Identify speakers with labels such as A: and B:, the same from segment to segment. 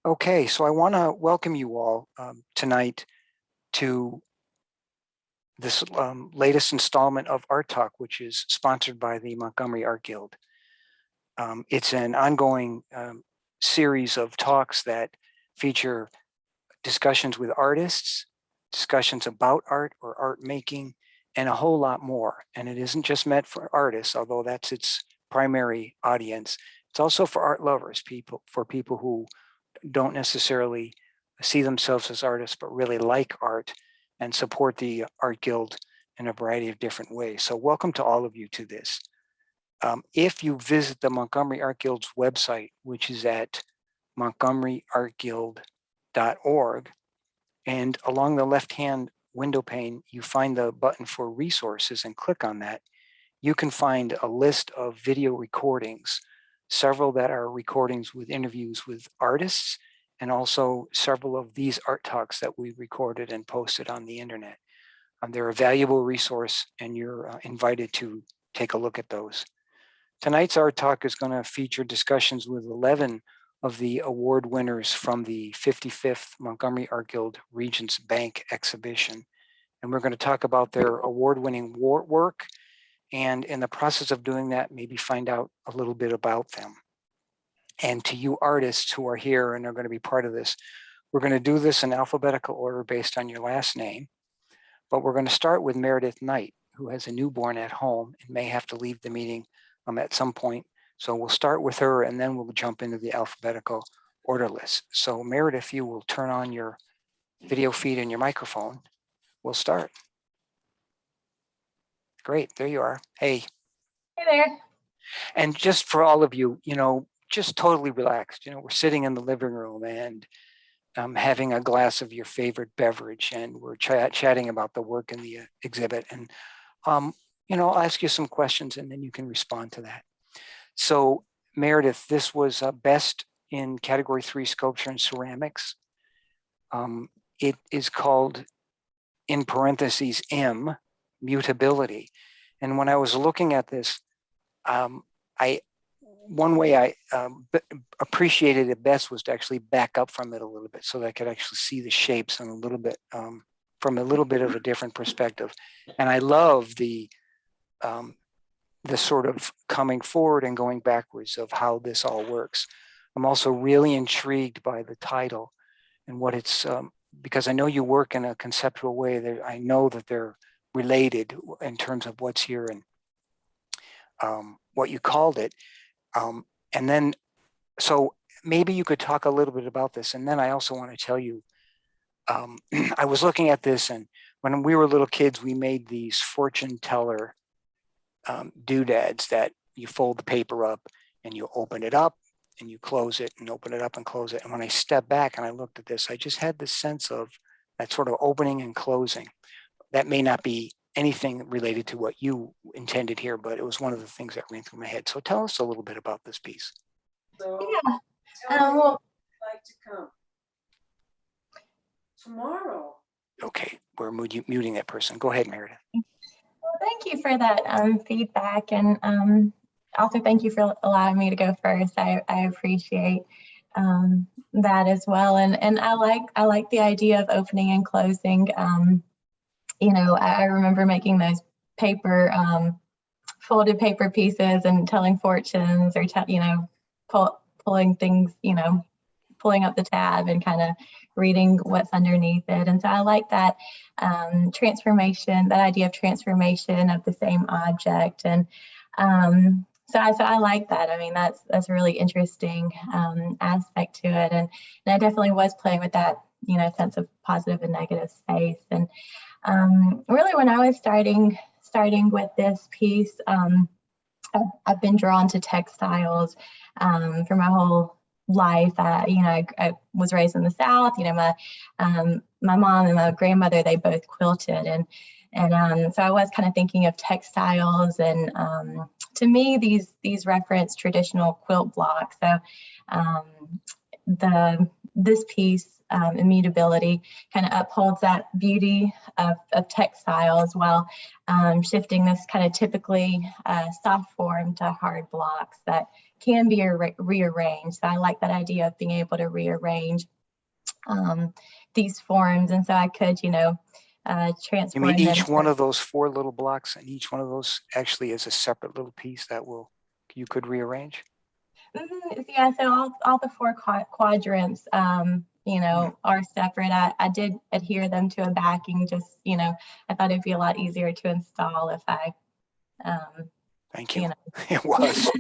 A: Okay, so I want to welcome you all tonight to this latest installment of Art Talk, which is sponsored by the Montgomery Art Guild. It's an ongoing series of talks that feature discussions with artists, discussions about art or art making, and a whole lot more. And it isn't just meant for artists, although that's its primary audience. It's also for art lovers, for people who don't necessarily see themselves as artists, but really like art and support the Art Guild in a variety of different ways. So welcome to all of you to this. If you visit the Montgomery Art Guild's website, which is at montgomeryartguild.org, and along the left-hand window pane, you find the button for resources and click on that. You can find a list of video recordings, several that are recordings with interviews with artists, and also several of these art talks that we recorded and posted on the internet. They're a valuable resource, and you're invited to take a look at those. Tonight's art talk is going to feature discussions with 11 of the award winners from the 55th Montgomery Art Guild Regents Bank exhibition. And we're going to talk about their award-winning work, and in the process of doing that, maybe find out a little bit about them. And to you artists who are here and are going to be part of this, we're going to do this in alphabetical order based on your last name. But we're going to start with Meredith Knight, who has a newborn at home and may have to leave the meeting at some point. So we'll start with her, and then we'll jump into the alphabetical order list. So Meredith, if you will turn on your video feed and your microphone, we'll start. Great, there you are. Hey.
B: Hey there.
A: And just for all of you, just totally relaxed. We're sitting in the living room and having a glass of your favorite beverage, and we're chatting about the work in the exhibit. And, I'll ask you some questions and then you can respond to that. So Meredith, this was best in category 3 sculpture and ceramics. It is called, in parentheses, M, mutability. And when I was looking at this, one way I appreciated it best was to actually back up from it a little bit so that I could actually see the shapes and a little bit from a little bit of a different perspective. And I love the sort of coming forward and going backwards of how this all works. I'm also really intrigued by the title and what it's, because I know you work in a conceptual way. I know that they're related in terms of what's here and what you called it. And then, so maybe you could talk a little bit about this. And then I also want to tell you, I was looking at this, and when we were little kids, we made these fortune teller doodads that you fold the paper up and you open it up and you close it and open it up and close it. And when I stepped back and I looked at this, I just had this sense of that sort of opening and closing. That may not be anything related to what you intended here, but it was one of the things that ran through my head. So tell us a little bit about this piece.
C: So,
B: Yeah.
C: Well, I'd like to come tomorrow.
A: Okay, we're muting that person. Go ahead, Meredith.
B: Well, thank you for that feedback, and also thank you for allowing me to go first. I appreciate that as well, and I like the idea of opening and closing. I remember making those paper folded paper pieces and telling fortunes, or pulling things, pulling up the tab and kind of reading what's underneath it. And so I like that transformation, that idea of transformation of the same object. And so I like that. I mean, that's a really interesting aspect to it. And I definitely was playing with that, sense of positive and negative space. And really, when I was starting with this piece, I've been drawn to textiles for my whole life. I was raised in the South. My mom and my grandmother, they both quilted, and so I was kind of thinking of textiles, and to me, these reference traditional quilt blocks. So the this piece, immutability, kind of upholds that beauty of textiles while shifting this kind of typically soft form to hard blocks that can be rearranged. So I like that idea of being able to rearrange these forms. And so I could,
A: You mean
B: transform them.
A: each one of those 4 little blocks, and each one of those actually is a separate little piece that you could rearrange?
B: Yeah, so all the 4 quadrants, are separate. I did adhere them to a backing, just, I thought it'd be a lot easier to install if I,
A: Thank you. It was.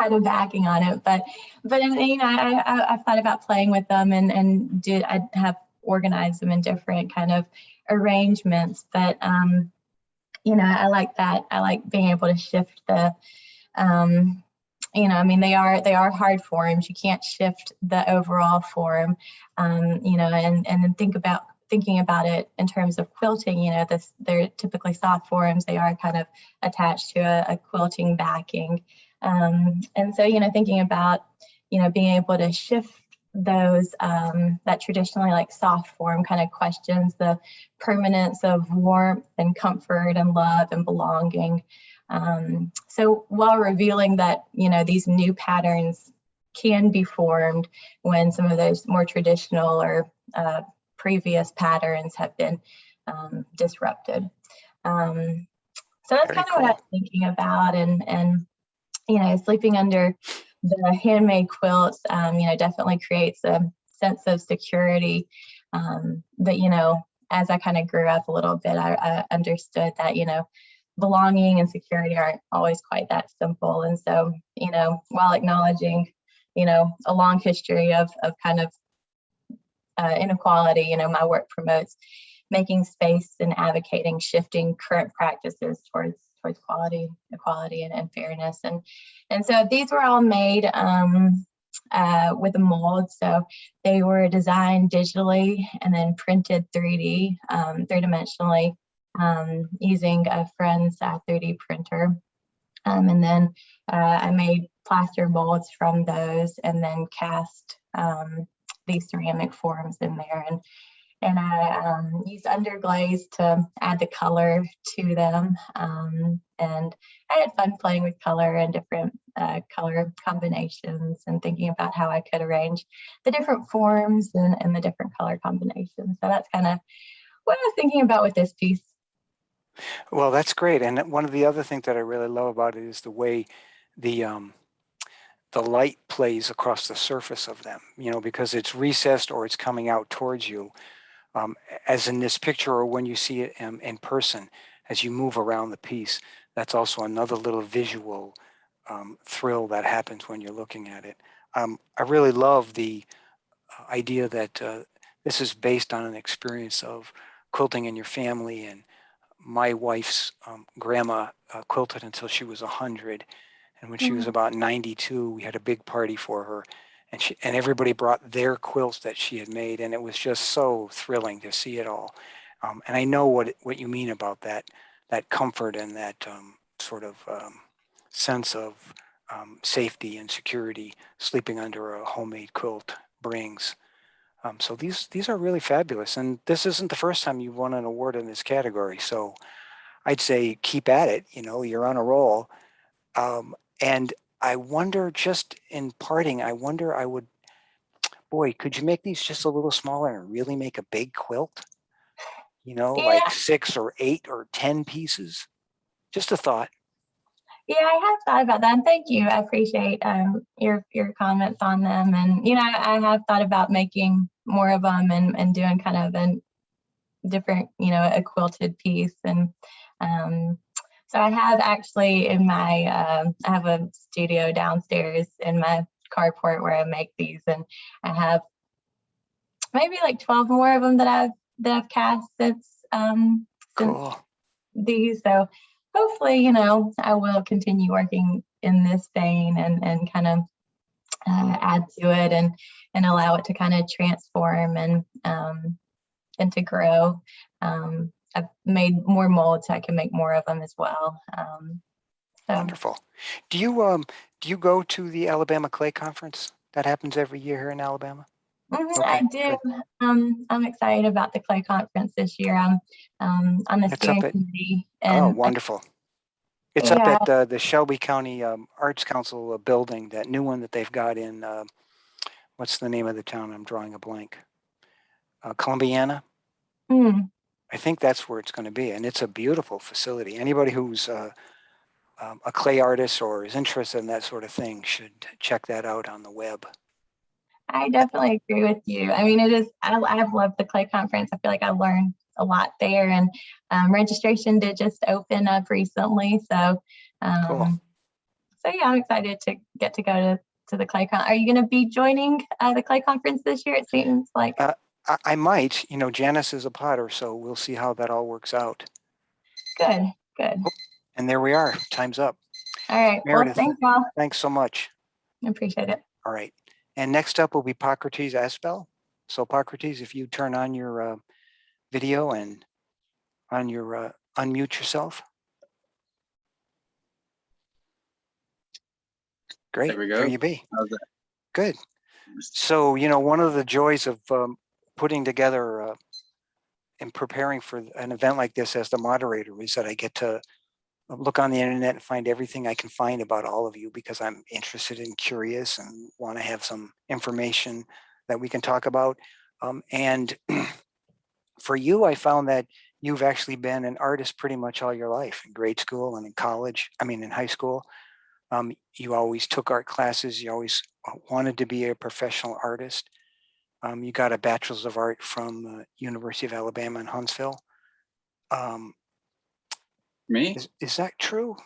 B: had a backing on it, but I thought about playing with them and I have organized them in different kind of arrangements, but I like that. I like being able to shift the they are hard forms. You can't shift the overall form, and then thinking about it in terms of quilting. They're typically soft forms. They are kind of attached to a quilting backing, and so thinking about being able to shift those that traditionally like soft form kind of questions the permanence of warmth and comfort and love and belonging. So while revealing that, these new patterns can be formed when some of those more traditional or previous patterns have been disrupted. So that's
A: Very
B: kind of
A: cool.
B: what I was thinking about. And sleeping under the handmade quilts, definitely creates a sense of security that, as I kind of grew up a little bit, I understood that, belonging and security aren't always quite that simple. And so, while acknowledging, a long history of kind of inequality, my work promotes making space and advocating shifting current practices towards quality, equality, and fairness. And so these were all made with a mold. So they were designed digitally and then printed 3D, three-dimensionally, using a friend's 3D printer. And then I made plaster molds from those and then cast these ceramic forms in there. And I used underglaze to add the color to them. And I had fun playing with color and different color combinations and thinking about how I could arrange the different forms and the different color combinations. So that's kind of what I was thinking about with this piece.
A: Well, that's great. And one of the other things that I really love about it is the way the light plays across the surface of them, because it's recessed or it's coming out towards you. As in this picture or when you see it in person, as you move around the piece, that's also another little visual thrill that happens when you're looking at it. I really love the idea that this is based on an experience of quilting in your family. And my wife's grandma quilted until she was 100. And when she was about 92, we had a big party for her. And everybody brought their quilts that she had made, and it was just so thrilling to see it all. And I know what you mean about that comfort and that sort of sense of safety and security sleeping under a homemade quilt brings. So these are really fabulous, and this isn't the first time you've won an award in this category. So I'd say keep at it. You're on a roll. And I wonder, just in parting, boy, could you make these just a little smaller and really make a big quilt? Like 6 or 8 or 10 pieces? Just a thought.
B: Yeah, I have thought about that. And thank you. I appreciate your comments on them. And, I have thought about making more of them and doing kind of a different, a quilted piece. And so I have actually in I have a studio downstairs in my carport where I make these, and I have maybe like 12 more of them that I've cast since
A: Cool.
B: these. So hopefully, I will continue working in this vein and kind of add to it and allow it to kind of transform and to grow. I've made more molds so I can make more of them as well.
A: Wonderful. Do you go to the Alabama Clay Conference? that happens every year here in Alabama?
B: I
A: Okay,
B: do.
A: good.
B: I'm excited about the clay conference this year. I'm on the
A: It's up
B: steering
A: at,
B: committee,
A: oh,
B: and
A: wonderful. It's up
B: yeah,
A: at the Shelby County Arts Council building, that new one that they've got in, what's the name of the town? I'm drawing a blank. Columbiana.
B: mm,
A: I think that's where it's going to be, and it's a beautiful facility. Anybody who's a clay artist or is interested in that sort of thing should check that out on the web.
B: I definitely agree with you. I mean, it is. I've loved the clay conference. I feel like I learned a lot there, and registration did just open up recently.
A: Cool.
B: So yeah, I'm excited to get to go to the clay con. Are you going to be joining the clay conference this year? It seems like
A: I might, Janice is a potter, so we'll see how that all works out.
B: good, good.
A: Oh, and there we are. Time's up.
B: All right. Well,
A: Meredith,
B: thanks, y'all.
A: thanks so much.
B: I appreciate it.
A: All right. And next up will be Pocrates Aspel. So Pocrates, if you turn on your video and on your unmute yourself. Great.
D: There we go.
A: There you be.
D: How's that?
A: Good. So, one of the joys of putting together and preparing for an event like this as the moderator is that I get to look on the internet and find everything I can find about all of you, because I'm interested and curious and want to have some information that we can talk about. And for you, I found that you've actually been an artist pretty much all your life, in grade school and in college, in high school. You always took art classes. You always wanted to be a professional artist. You got a bachelor's of art from University of Alabama in Huntsville.
D: Me?
A: Is that true?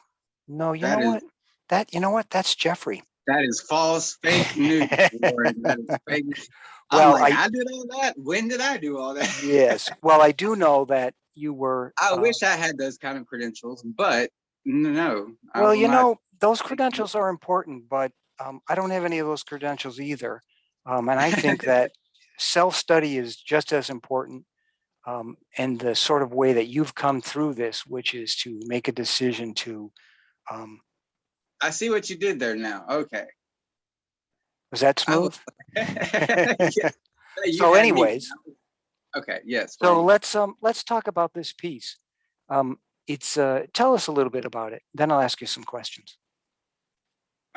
A: No, you
D: That
A: know
D: is
A: what? You know what? That's Jeffrey.
D: that is false, fake news. Lord. That is fake. I'm
A: Well,
D: like, I did all that. When did I do all that?
A: yes. Well, I do know that you were.
D: I wish I had those kind of credentials, but no. I
A: Well,
D: will not.
A: those credentials are important, but I don't have any of those credentials either. And I think that self-study is just as important. And the sort of way that you've come through this, which is to make a decision to.
D: I see what you did there now. Okay.
A: Was that smooth?
D: Yeah. You
A: So,
D: had me.
A: anyways.
D: Okay. Yes.
A: So let's talk about this piece. It's tell us a little bit about it. Then I'll ask you some questions.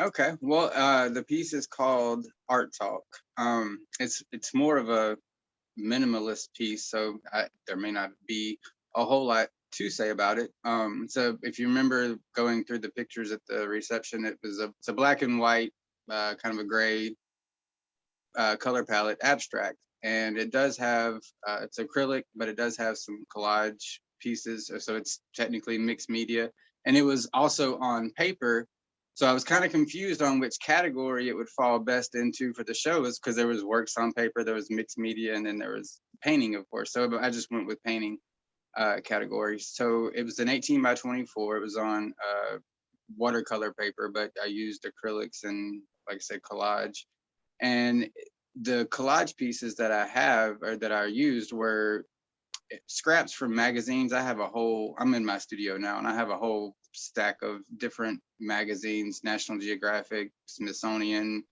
D: Okay. Well, the piece is called Art Talk. It's more of a minimalist piece, so there may not be a whole lot to say about it. So if you remember going through the pictures at the reception, it's a black and white, kind of a gray color palette abstract, and it does have it's acrylic, but it does have some collage pieces, so it's technically mixed media, and it was also on paper. So I was kind of confused on which category it would fall best into for the show, is because there was works on paper, there was mixed media, and then there was painting, of course. So I just went with painting categories. So it was an 18 by 24. It was on watercolor paper, but I used acrylics and, like I said, collage. And the collage pieces that I have, or that I used, were scraps from magazines. I'm in my studio now, and I have a whole stack of different magazines, National Geographic, Smithsonian,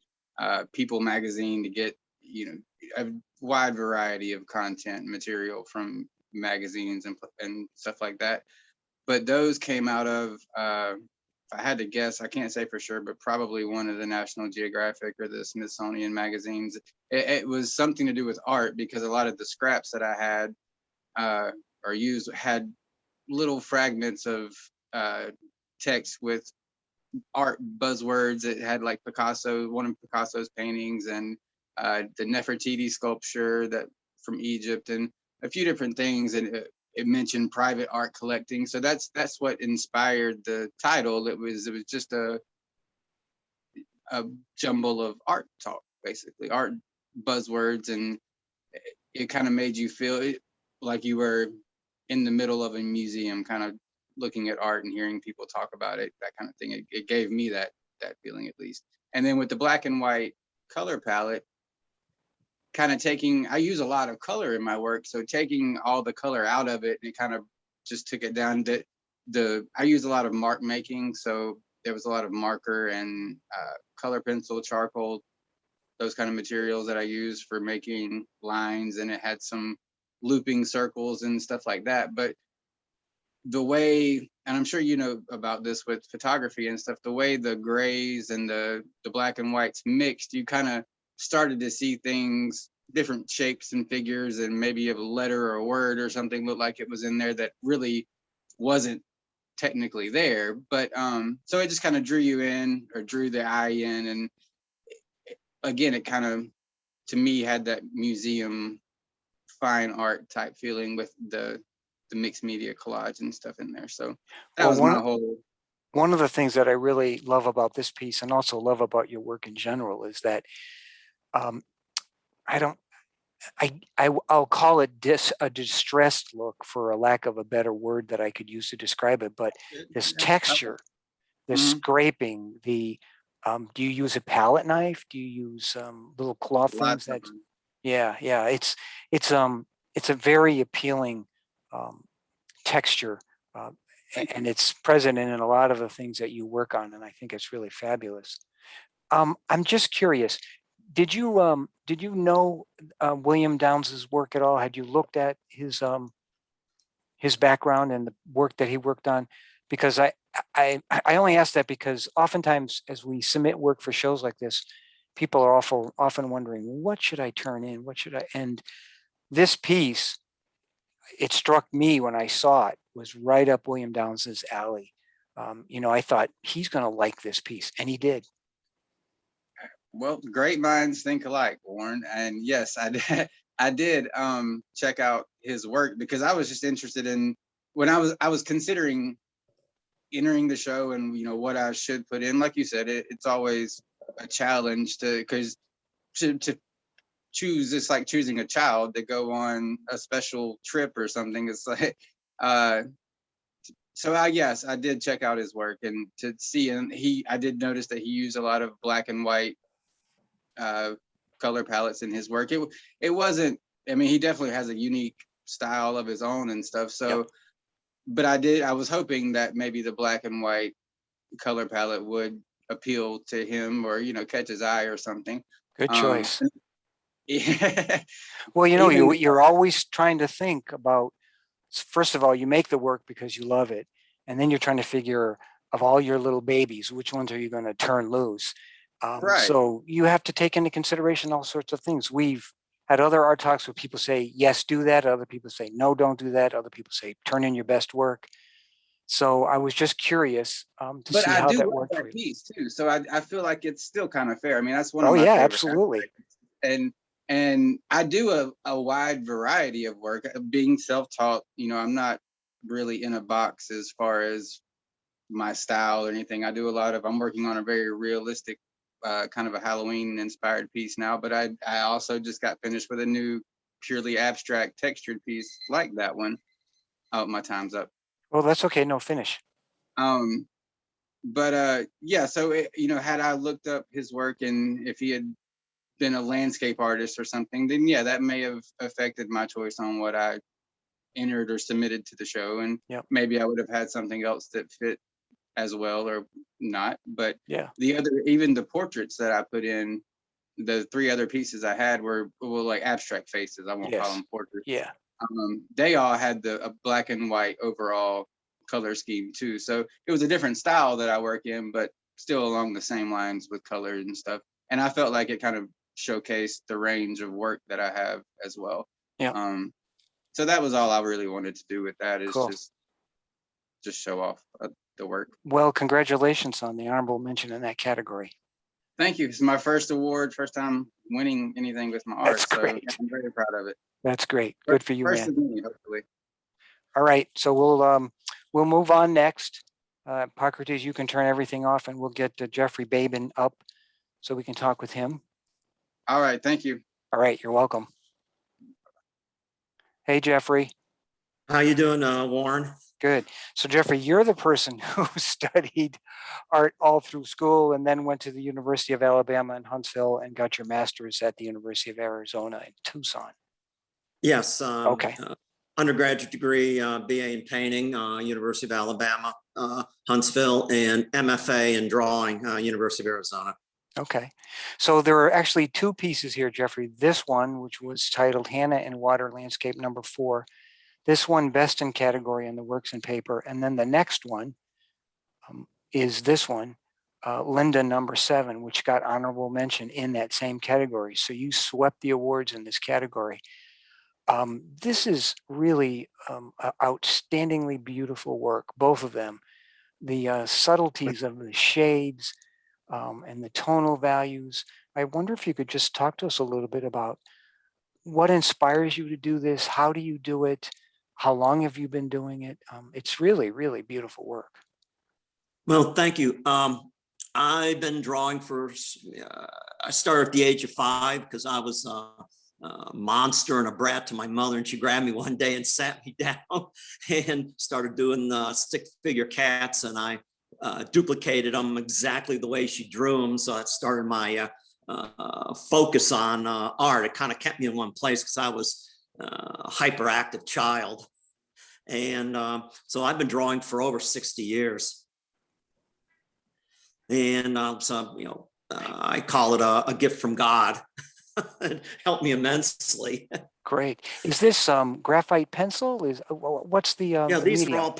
D: People magazine, to get, a wide variety of content material from magazines and stuff like that. But those came out of, if I had to guess, I can't say for sure, but probably one of the National Geographic or the Smithsonian magazines. It was something to do with art, because a lot of the scraps that I had or used had little fragments of text with art buzzwords. It had like one of Picasso's paintings, and the Nefertiti sculpture that from Egypt, and a few different things. And it mentioned private art collecting. So that's what inspired the title. It was just a jumble of art talk, basically art buzzwords, and it kind of made you feel like you were in the middle of a museum, kind of looking at art and hearing people talk about it, that kind of thing. It gave me that feeling, at least. And then with the black and white color palette, kind of I use a lot of color in my work, so taking all the color out of it, it kind of just took it down. I use a lot of mark making, so there was a lot of marker and color pencil, charcoal those kind of materials that I use for making lines, and it had some looping circles and stuff like that. But the way, and I'm sure you know about this with photography and stuff, the way the grays and the black and whites mixed, you kind of started to see things, different shapes and figures, and maybe a letter or a word or something looked like it was in there that really wasn't technically there. But so it just kind of drew you in, or drew the eye in. And again, it kind of, to me, had that museum fine art type feeling with the mixed media collage and stuff in there. So that
A: Well,
D: was my whole.
A: one of the things that I really love about this piece, and also love about your work in general, is that um, I don't, I'll call it a distressed look, for a lack of a better word that I could use to describe it. But this texture, the scraping, the do you use a palette knife? Do you use little cloth things? That yeah, it's a very appealing texture, and it's present in a lot of the things that you work on, and I think it's really fabulous. I'm just curious. Did you know William Downes's work at all? Had you looked at his background and the work that he worked on? Because I only ask that because oftentimes as we submit work for shows like this, people are often wondering, what should I turn in? What should I? And this piece, it struck me when I saw it, was right up William Downes's alley. I thought he's going to like this piece, and he did.
D: Well, great minds think alike, Warren. And yes, I did. I did check out his work because I was just interested in, when I was considering entering the show, and what I should put in. Like you said, it's always a challenge because to choose, it's like choosing a child to go on a special trip or something. It's like so yes, I did check out his work, and to see, and I did notice that he used a lot of black and white color palettes in his work. It wasn't, I mean, he definitely has a unique style of his own and stuff. So, but I was hoping that maybe the black and white color palette would appeal to him, or, catch his eye or something.
A: Good choice.
D: Yeah.
A: Well, you're always trying to think about, first of all, you make the work because you love it. And then you're trying to figure, of all your little babies, which ones are you going to turn loose?
D: Right.
A: So you have to take into consideration all sorts of things. We've had other art talks where people say, yes, do that. Other people say, no, don't do that. Other people say, turn in your best work. So I was just curious to
D: But
A: see
D: I
A: how
D: do
A: that
D: love
A: worked for
D: that
A: you.
D: piece too. So I feel like it's still kind of fair. I mean, that's one of
A: Oh
D: my
A: yeah,
D: favorite
A: absolutely.
D: aspects. And I do a wide variety of work. Being self-taught, I'm not really in a box as far as my style or anything. I'm working on a very realistic kind of a Halloween inspired piece now, but I also just got finished with a new purely abstract textured piece like that one. Oh, my time's up.
A: Well, that's okay. No, finish.
D: But yeah, so had I looked up his work, and if he had been a landscape artist or something, then yeah, that may have affected my choice on what I entered or submitted to the show. And maybe I would have had something else that fit as well, or not. But
A: yeah,
D: even the portraits that I put in, the 3 other pieces I had were like abstract faces. I won't call them portraits.
A: Yeah.
D: They all had a black and white overall color scheme too. So it was a different style that I work in, but still along the same lines with color and stuff. And I felt like it kind of showcased the range of work that I have as well.
A: Yeah.
D: So that was all I really wanted to do with that, is
A: cool.
D: just show off the work.
A: Well, congratulations on the honorable mention in that category.
D: Thank you. It's my first award, first time winning anything with my art.
A: That's great.
D: So I'm very proud of it.
A: That's great. Good for you,
D: first
A: man.
D: of many, hopefully.
A: All right, so we'll move on next. Hippocrates, you can turn everything off, and we'll get Jeffrey Babin up so we can talk with him.
D: All right, thank you.
A: All right, you're welcome. Hey, Jeffrey.
E: How you doing, Warren?
A: Good. So, Jeffrey, you're the person who studied art all through school and then went to the University of Alabama in Huntsville and got your master's at the University of Arizona in Tucson.
E: Yes.
A: Okay.
E: Undergraduate degree, BA in painting, University of Alabama, Huntsville, and MFA in drawing, University of Arizona.
A: Okay. So there are actually two pieces here, Jeffrey. This one, which was titled Hannah in Water Landscape #4. This one, best in category in the works in paper. And then the next one is this one, Linda #7, which got honorable mention in that same category. So you swept the awards in this category. This is really outstandingly beautiful work, both of them. The subtleties of the shades and the tonal values. I wonder if you could just talk to us a little bit about what inspires you to do this? How do you do it? How long have you been doing it? It's really, really beautiful work.
E: Well, thank you. I've been drawing I started at the age of 5 because I was a monster and a brat to my mother, and she grabbed me one day and sat me down and started doing stick figure cats, and I duplicated them exactly the way she drew them. So that started my focus on art. It kind of kept me in one place because I was a hyperactive child. And so I've been drawing for over 60 years. And so, I call it a gift from God. It helped me immensely.
A: Great. Is this graphite pencil? What's the
E: Yeah, these
A: medium?
E: are all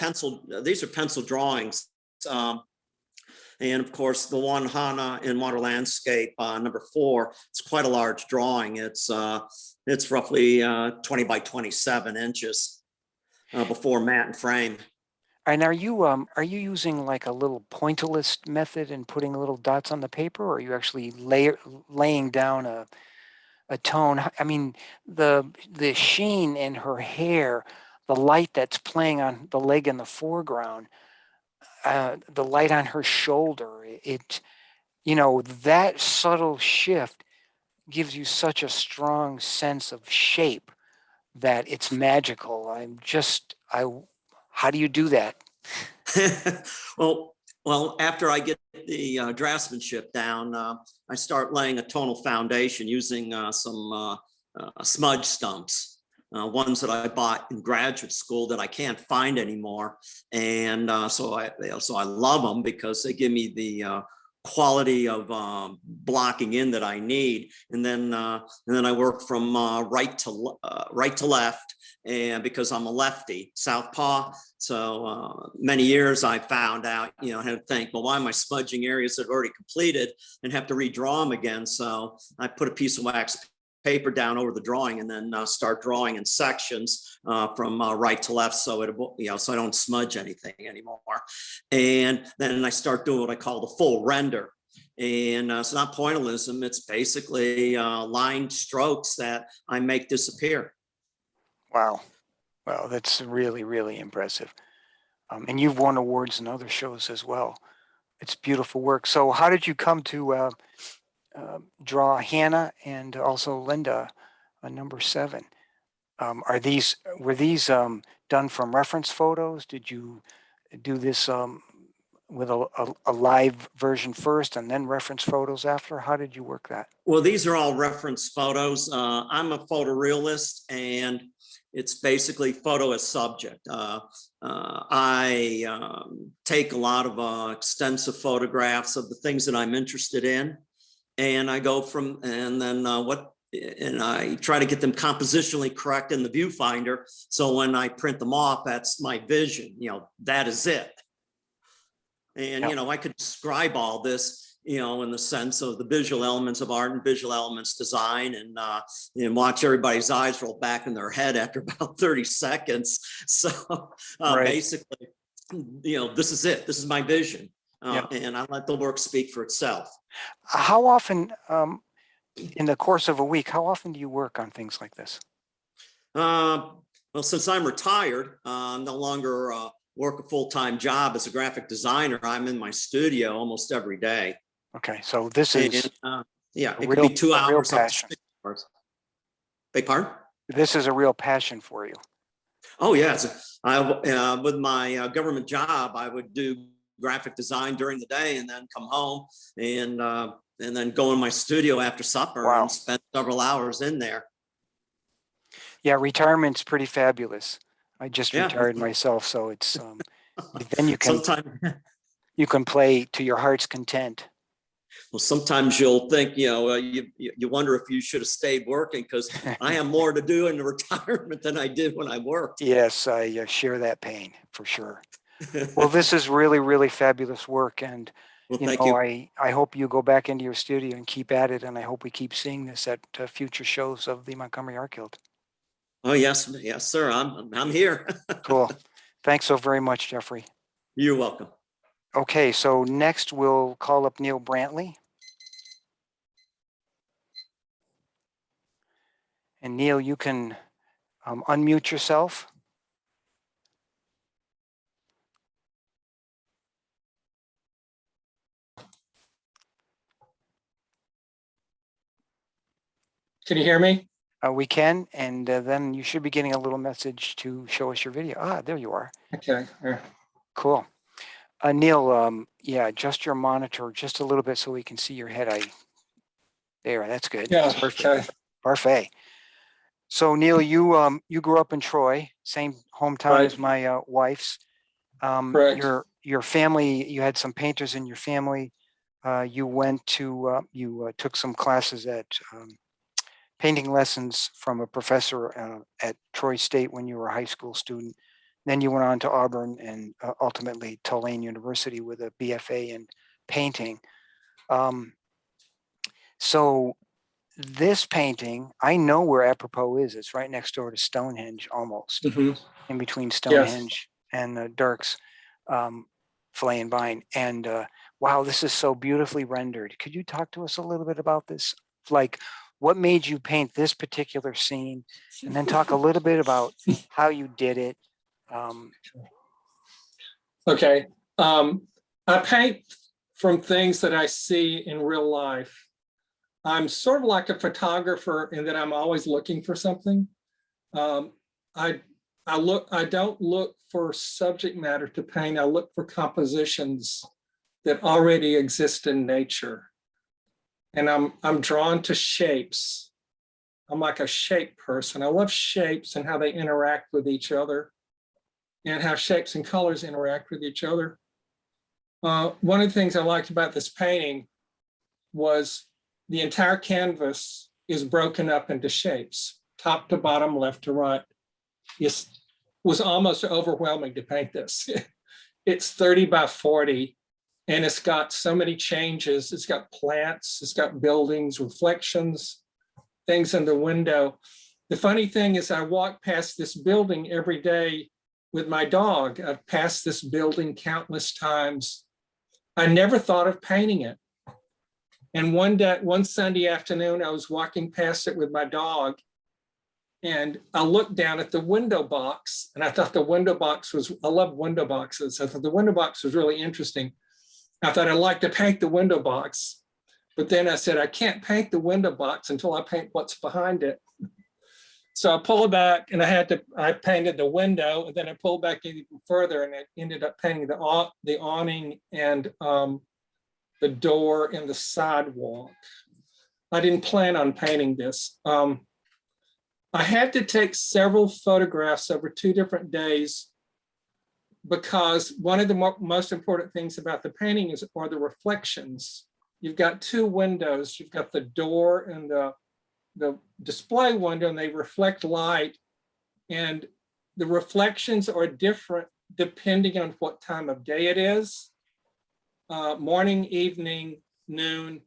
E: these are pencil drawings. And of course, the one Hannah in Water Landscape #4, it's quite a large drawing. It's roughly 20 by 27 inches before mat and frame.
A: And are you using like a little pointillist method and putting little dots on the paper, or are you actually laying down a tone? I mean, the sheen in her hair, the light that's playing on the leg in the foreground, the light on her shoulder, that subtle shift gives you such a strong sense of shape that it's magical. How do you do that?
E: well, after I get the draftsmanship down, I start laying a tonal foundation using some smudge stumps, ones that I bought in graduate school that I can't find anymore. And so I love them because they give me the quality of blocking in that I need. And then I work from right to left. And because I'm a lefty, southpaw, so many years I found out, I had to think, well, why am I smudging areas that are already completed and have to redraw them again? So I put a piece of wax paper down over the drawing and then start drawing in sections from right to left, so so I don't smudge anything anymore. And then I start doing what I call the full render. And it's not pointillism, it's basically line strokes that I make disappear.
A: Wow. Well, that's really, really impressive. And you've won awards in other shows as well. It's beautiful work. So how did you come to draw Hannah and also Linda, #7? Were these done from reference photos? Did you do this with a live version first and then reference photos after? How did you work that?
E: Well, these are all reference photos. I'm a photorealist, and it's basically photo as subject. I take a lot of extensive photographs of the things that I'm interested in, and I go from, and then and I try to get them compositionally correct in the viewfinder. So when I print them off, that's my vision, that is it. And, I could describe all this, in the sense of the visual elements of art and visual elements design, and watch everybody's eyes roll back in their head after about 30 seconds. So
A: Right.
E: basically, this is it. This is my vision. And I let the work speak for itself.
A: How often, in the course of a week, how often do you work on things like this?
E: Well, since I'm retired, no longer work a full-time job as a graphic designer, I'm in my studio almost every day.
A: Okay, so this is
E: it could be 2 hours up to 6 hours. Beg pardon?
A: This is a real passion for you.
E: Oh yes, with my government job, I would do graphic design during the day and then come home and then go in my studio after supper.
A: Wow.
E: And spend several hours in there.
A: Yeah, retirement's pretty fabulous. I just
E: Yeah.
A: retired myself, so it's then you can
E: Sometimes
A: you can play to your heart's content.
E: Well, sometimes you'll think, you wonder if you should have stayed working, because I have more to do in the retirement than I did when I worked.
A: Yes, I share that pain for sure. Well, this is really, really fabulous work. And,
E: Well, thank you.
A: I hope you go back into your studio and keep at it. And I hope we keep seeing this at future shows of the Montgomery Art Guild.
E: Oh, yes, sir. I'm here.
A: Cool. Thanks so very much, Jeffrey.
E: You're welcome.
A: Okay, so next we'll call up Neil Brantley. And Neil, you can unmute yourself.
F: Can you hear me?
A: We can, and then you should be getting a little message to show us your video. Ah, there you are.
F: Okay. Here.
A: Cool. Neil, yeah, adjust your monitor just a little bit so we can see your head. There, that's good.
F: Yeah.
A: Perfect.
F: Okay.
A: Parfait. So Neil, you grew up in Troy, same hometown
F: Right.
A: as my wife's.
F: Correct.
A: Your family, you had some painters in your family. You went to you took some classes at painting lessons from a professor at Troy State when you were a high school student. Then you went on to Auburn and ultimately Tulane University with a BFA in painting. So this painting, I know where Apropos is. It's right next door to Stonehenge, almost in between Stonehenge and Dirk's Filet and Vine. And wow, this is so beautifully rendered. Could you talk to us a little bit about this? Like, what made you paint this particular scene? And then talk a little bit about how you did it.
F: Okay. I paint from things that I see in real life. I'm sort of like a photographer in that I'm always looking for something. I don't look for subject matter to paint. I look for compositions that already exist in nature. And I'm drawn to shapes. I'm like a shape person. I love shapes and how they interact with each other and how shapes and colors interact with each other. One of the things I liked about this painting was the entire canvas is broken up into shapes, top to bottom, left to right. It was almost overwhelming to paint this. It's 30 by 40, and it's got so many changes. It's got plants, it's got buildings, reflections, things in the window. The funny thing is I walk past this building every day with my dog. I've passed this building countless times. I never thought of painting it. And one Sunday afternoon, I was walking past it with my dog, and I looked down at the window box, and I thought the window box I love window boxes. I thought the window box was really interesting. I thought I'd like to paint the window box, but then I said, I can't paint the window box until I paint what's behind it. So I pulled back and I painted the window, and then I pulled back even further, and I ended up painting the awning and the door and the sidewalk. I didn't plan on painting this. I had to take several photographs over 2 different days because one of the most important things about the painting are the reflections. You've got 2 windows. You've got the door and the display window, and they reflect light. And the reflections are different depending on what time of day it is, morning, evening, noon,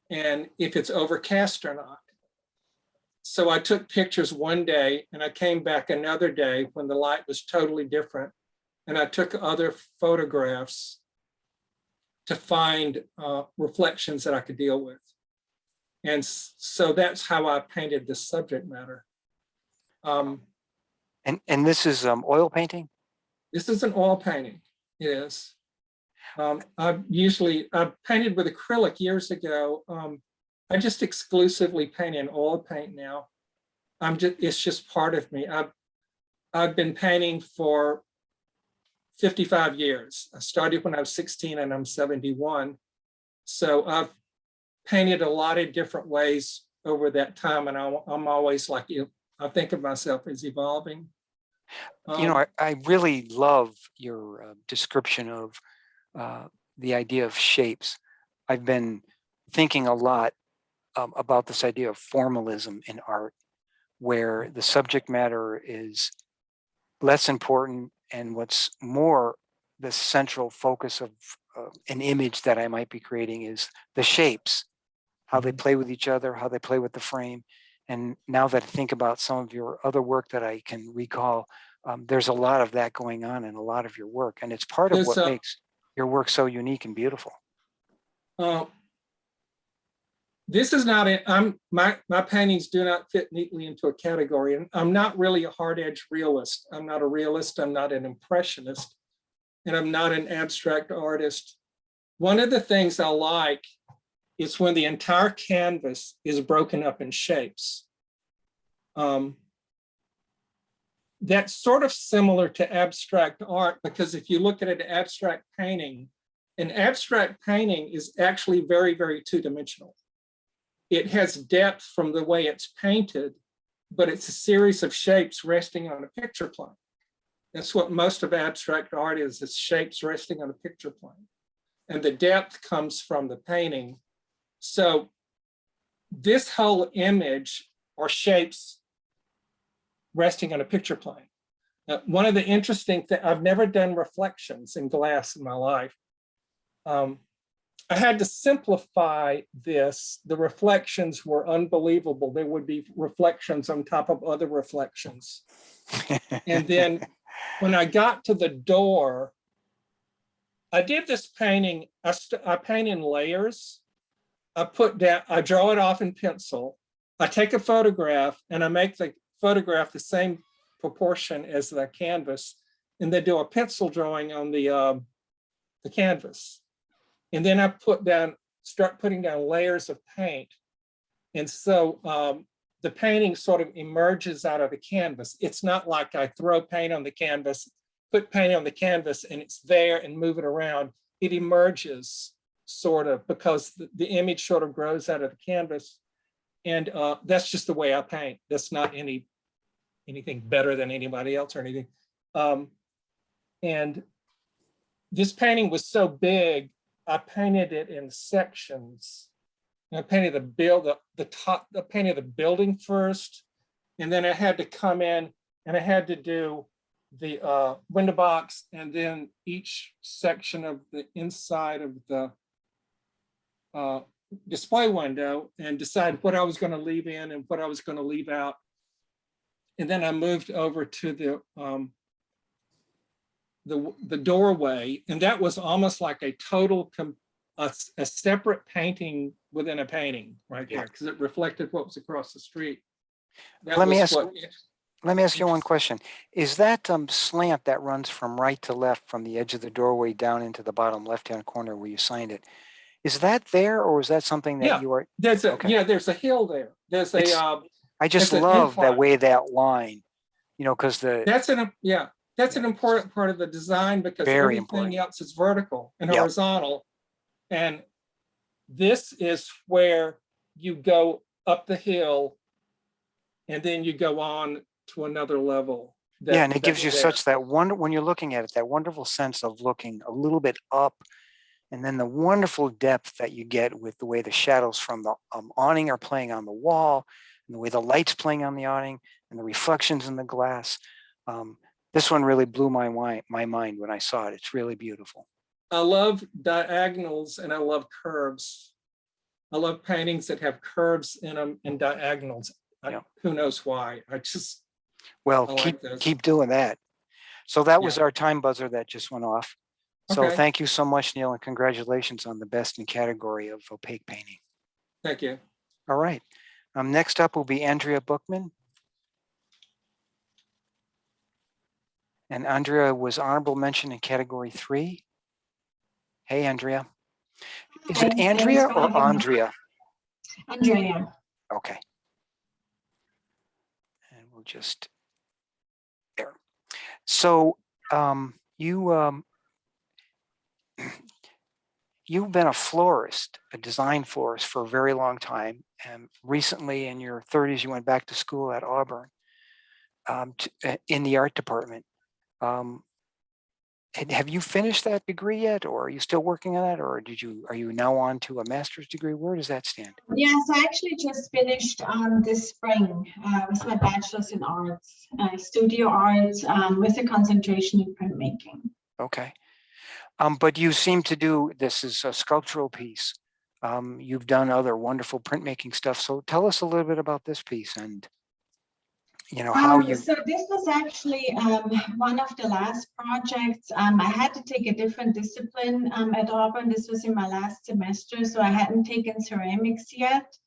F: and if it's overcast or not. So I took pictures one day and I came back another day when the light was totally different. And I took other photographs to find reflections that I could deal with. And so that's how I painted this subject matter.
A: And this is oil painting?
F: This is an oil painting, it is. I've painted with acrylic years ago. I just exclusively paint in oil paint now. It's just part of me. I've been painting for 55 years. I started when I was 16 and I'm 71. So I've painted a lot of different ways over that time. And I'm always like, I think of myself as evolving.
A: I really love your description of the idea of shapes. I've been thinking a lot about this idea of formalism in art, where the subject matter is less important and what's more the central focus of an image that I might be creating is the shapes, how they play with each other, how they play with the frame. And now that I think about some of your other work that I can recall, there's a lot of that going on in a lot of your work. And it's part of
F: There's
A: what makes your work so unique and beautiful.
F: This is not it. My paintings do not fit neatly into a category. And I'm not really a hard edge realist. I'm not a realist. I'm not an impressionist. And I'm not an abstract artist. One of the things I like is when the entire canvas is broken up in shapes. That's sort of similar to abstract art, because if you look at an abstract painting is actually very, very two-dimensional. It has depth from the way it's painted, but it's a series of shapes resting on a picture plane. That's what most of abstract art is. It's shapes resting on a picture plane. And the depth comes from the painting. So this whole image or shapes resting on a picture plane. One of the interesting things, I've never done reflections in glass in my life. I had to simplify this. The reflections were unbelievable. There would be reflections on top of other reflections. And then when I got to the door, I did this painting. I paint in layers. I draw it off in pencil. I take a photograph and I make the photograph the same proportion as the canvas, and then do a pencil drawing on the canvas. And then I start putting down layers of paint. And so the painting sort of emerges out of the canvas. It's not like I throw paint on the canvas, put paint on the canvas and it's there and move it around. It emerges sort of because the image sort of grows out of the canvas. And that's just the way I paint. That's not anything better than anybody else or anything. And this painting was so big, I painted it in sections. And I painted the painted the building first, and then I had to come in and I had to do the window box and then each section of the inside of the display window and decide what I was going to leave in and what I was going to leave out. And then I moved over to the doorway, and that was almost like a total a separate painting within a painting right there, because it reflected what was across the street.
A: Let me ask you one question. Is that slant that runs from right to left from the edge of the doorway down into the bottom left-hand corner where you signed it, is that there, or is that something that you are?
F: There's a hill there. There's
A: I just love that way, that line, because
F: that's an important part of the design, because
A: very
F: everything
A: important
F: else is vertical and horizontal. And this is where you go up the hill and then you go on to another level.
A: And it gives you such that wonder when you're looking at it, that wonderful sense of looking a little bit up, and then the wonderful depth that you get with the way the shadows from the awning are playing on the wall, and the way the light's playing on the awning, and the reflections in the glass. This one really blew my mind when I saw it. It's really beautiful.
F: I love diagonals and I love curves. I love paintings that have curves in them and diagonals. Who knows why?
A: Keep doing that. So that was our time buzzer that just went off. So thank you so much, Neil, and congratulations on the best in category of opaque painting.
F: Thank you.
A: All right. Next up will be Andrea Bookman. And Andrea was honorable mention in category 3. Hey, Andrea. Is it Andrea or Andrea?
B: Andrea.
A: Okay. And we'll just there. So you've been a florist, a design florist for a very long time. And recently in your 30s, you went back to school at Auburn in the art department. have you finished that degree yet, or are you still working on that, or are you now on to a master's degree? Where does that stand?
B: Yes, I actually just finished this spring with my bachelor's in arts, studio arts, with a concentration in printmaking.
A: Okay. But you seem to do, this is a sculptural piece. You've done other wonderful printmaking stuff. So tell us a little bit about this piece and, you know, how you,
B: So this was actually one of the last projects. I had to take a different discipline at Auburn. This was in my last semester, so I hadn't taken ceramics yet.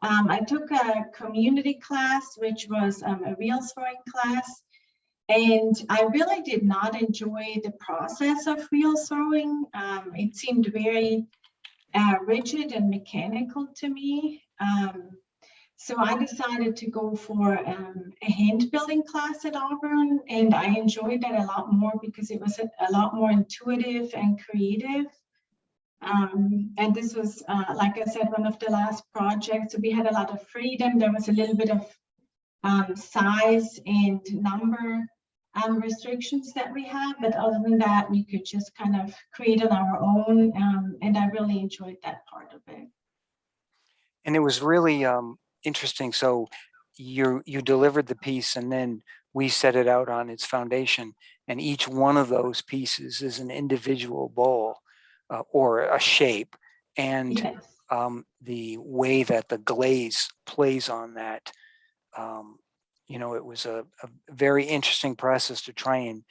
B: I took a community class, which was a real throwing class. And I really did not enjoy the process of real throwing. It seemed very rigid and mechanical to me. So I decided to go for a hand building class at Auburn, and I enjoyed that a lot more because it was a lot more intuitive and creative. And this was, like I said, one of the last projects. So we had a lot of freedom. There was a little bit of size and number restrictions that we have, but other than that, we could just kind of create on our own. And I really enjoyed that part of it.
A: and it was really interesting. So you delivered the piece, and then we set it out on its foundation, and each one of those pieces is an individual bowl or a shape, and
B: Yes.
A: the way that the glaze plays on that, you know, it was a very interesting process to try and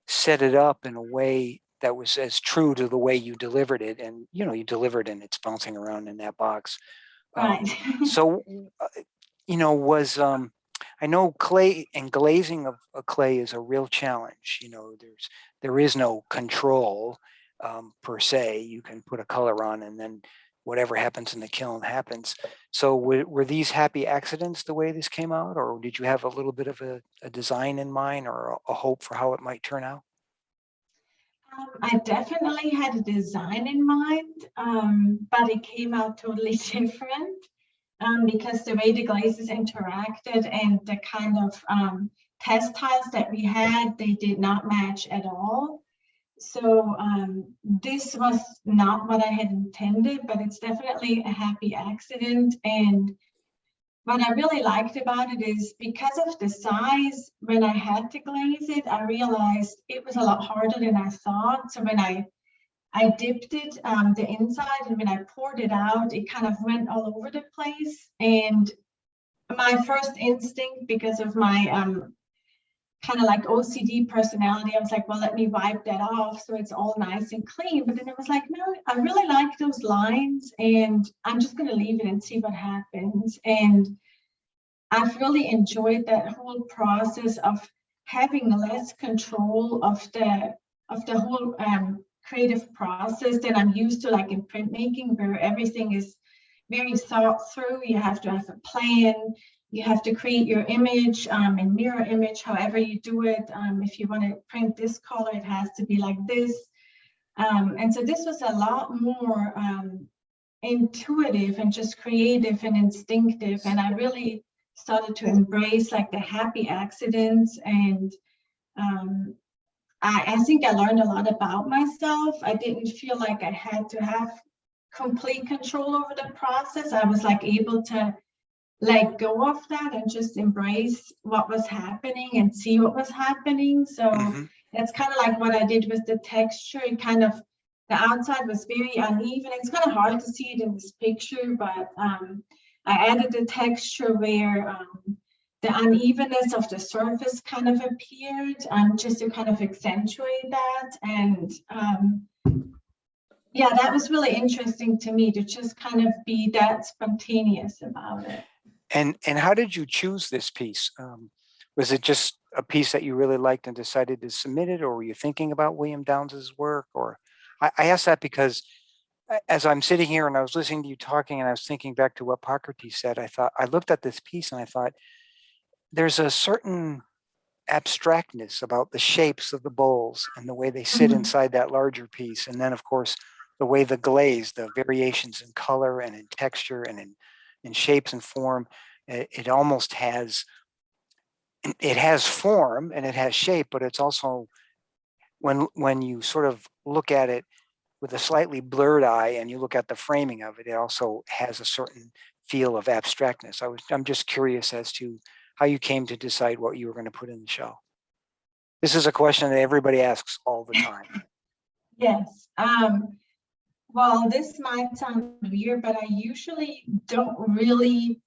A: set it up in a way that was as true to the way you delivered it. And, you know, you delivered and it's bouncing around in that box.
B: Right.
A: So, you know, I know clay and glazing of a clay is a real challenge. You know, there is no control per se. You can put a color on and then whatever happens in the kiln happens. So were these happy accidents the way this came out, or did you have a little bit of a design in mind or a hope for how it might turn out?
B: I definitely had a design in mind, but it came out totally different because the way the glazes interacted and the kind of test tiles that we had, they did not match at all. So this was not what I had intended, but it's definitely a happy accident. And what I really liked about it is because of the size, when I had to glaze it, I realized it was a lot harder than I thought. So when I dipped it, the inside, and when I poured it out, it kind of went all over the place. And my first instinct, because of my kind of like OCD personality, I was like, well, let me wipe that off so it's all nice and clean. But then it was like, no, I really like those lines, and I'm just going to leave it and see what happens. And I've really enjoyed that whole process of having less control of the whole creative process that I'm used to, like in printmaking, where everything is very thought through. You have to have a plan. You have to create your image and mirror image, however you do it. If you want to print this color, it has to be like this. And so this was a lot more intuitive and just creative and instinctive. And I really started to embrace like the happy accidents. And I think I learned a lot about myself. I didn't feel like I had to have complete control over the process. I was like able to let go of that and just embrace what was happening and see what was happening. So that's kind of like what I did with the texture. It kind of, the outside was very uneven. It's kind of hard to see it in this picture, but I added the texture where the unevenness of the surface kind of appeared, just to kind of accentuate that. And yeah, that was really interesting to me, to just kind of be that spontaneous about it.
A: And how did you choose this piece? Was it just a piece that you really liked and decided to submit it, or were you thinking about William Downes's work? Or I ask that because as I'm sitting here and I was listening to you talking and I was thinking back to what Hippocrates said, I looked at this piece and I thought, there's a certain abstractness about the shapes of the bowls and the way they sit inside that larger piece. And then of course, the way the glaze, the variations in color and in texture and in shapes and form, it almost has, it has form and it has shape, but it's also when you sort of look at it with a slightly blurred eye and you look at the framing of it, it also has a certain feel of abstractness. I'm just curious as to how you came to decide what you were going to put in the show. This is a question that everybody asks all the time.
B: Yes. Well, this might sound weird, but I usually don't really,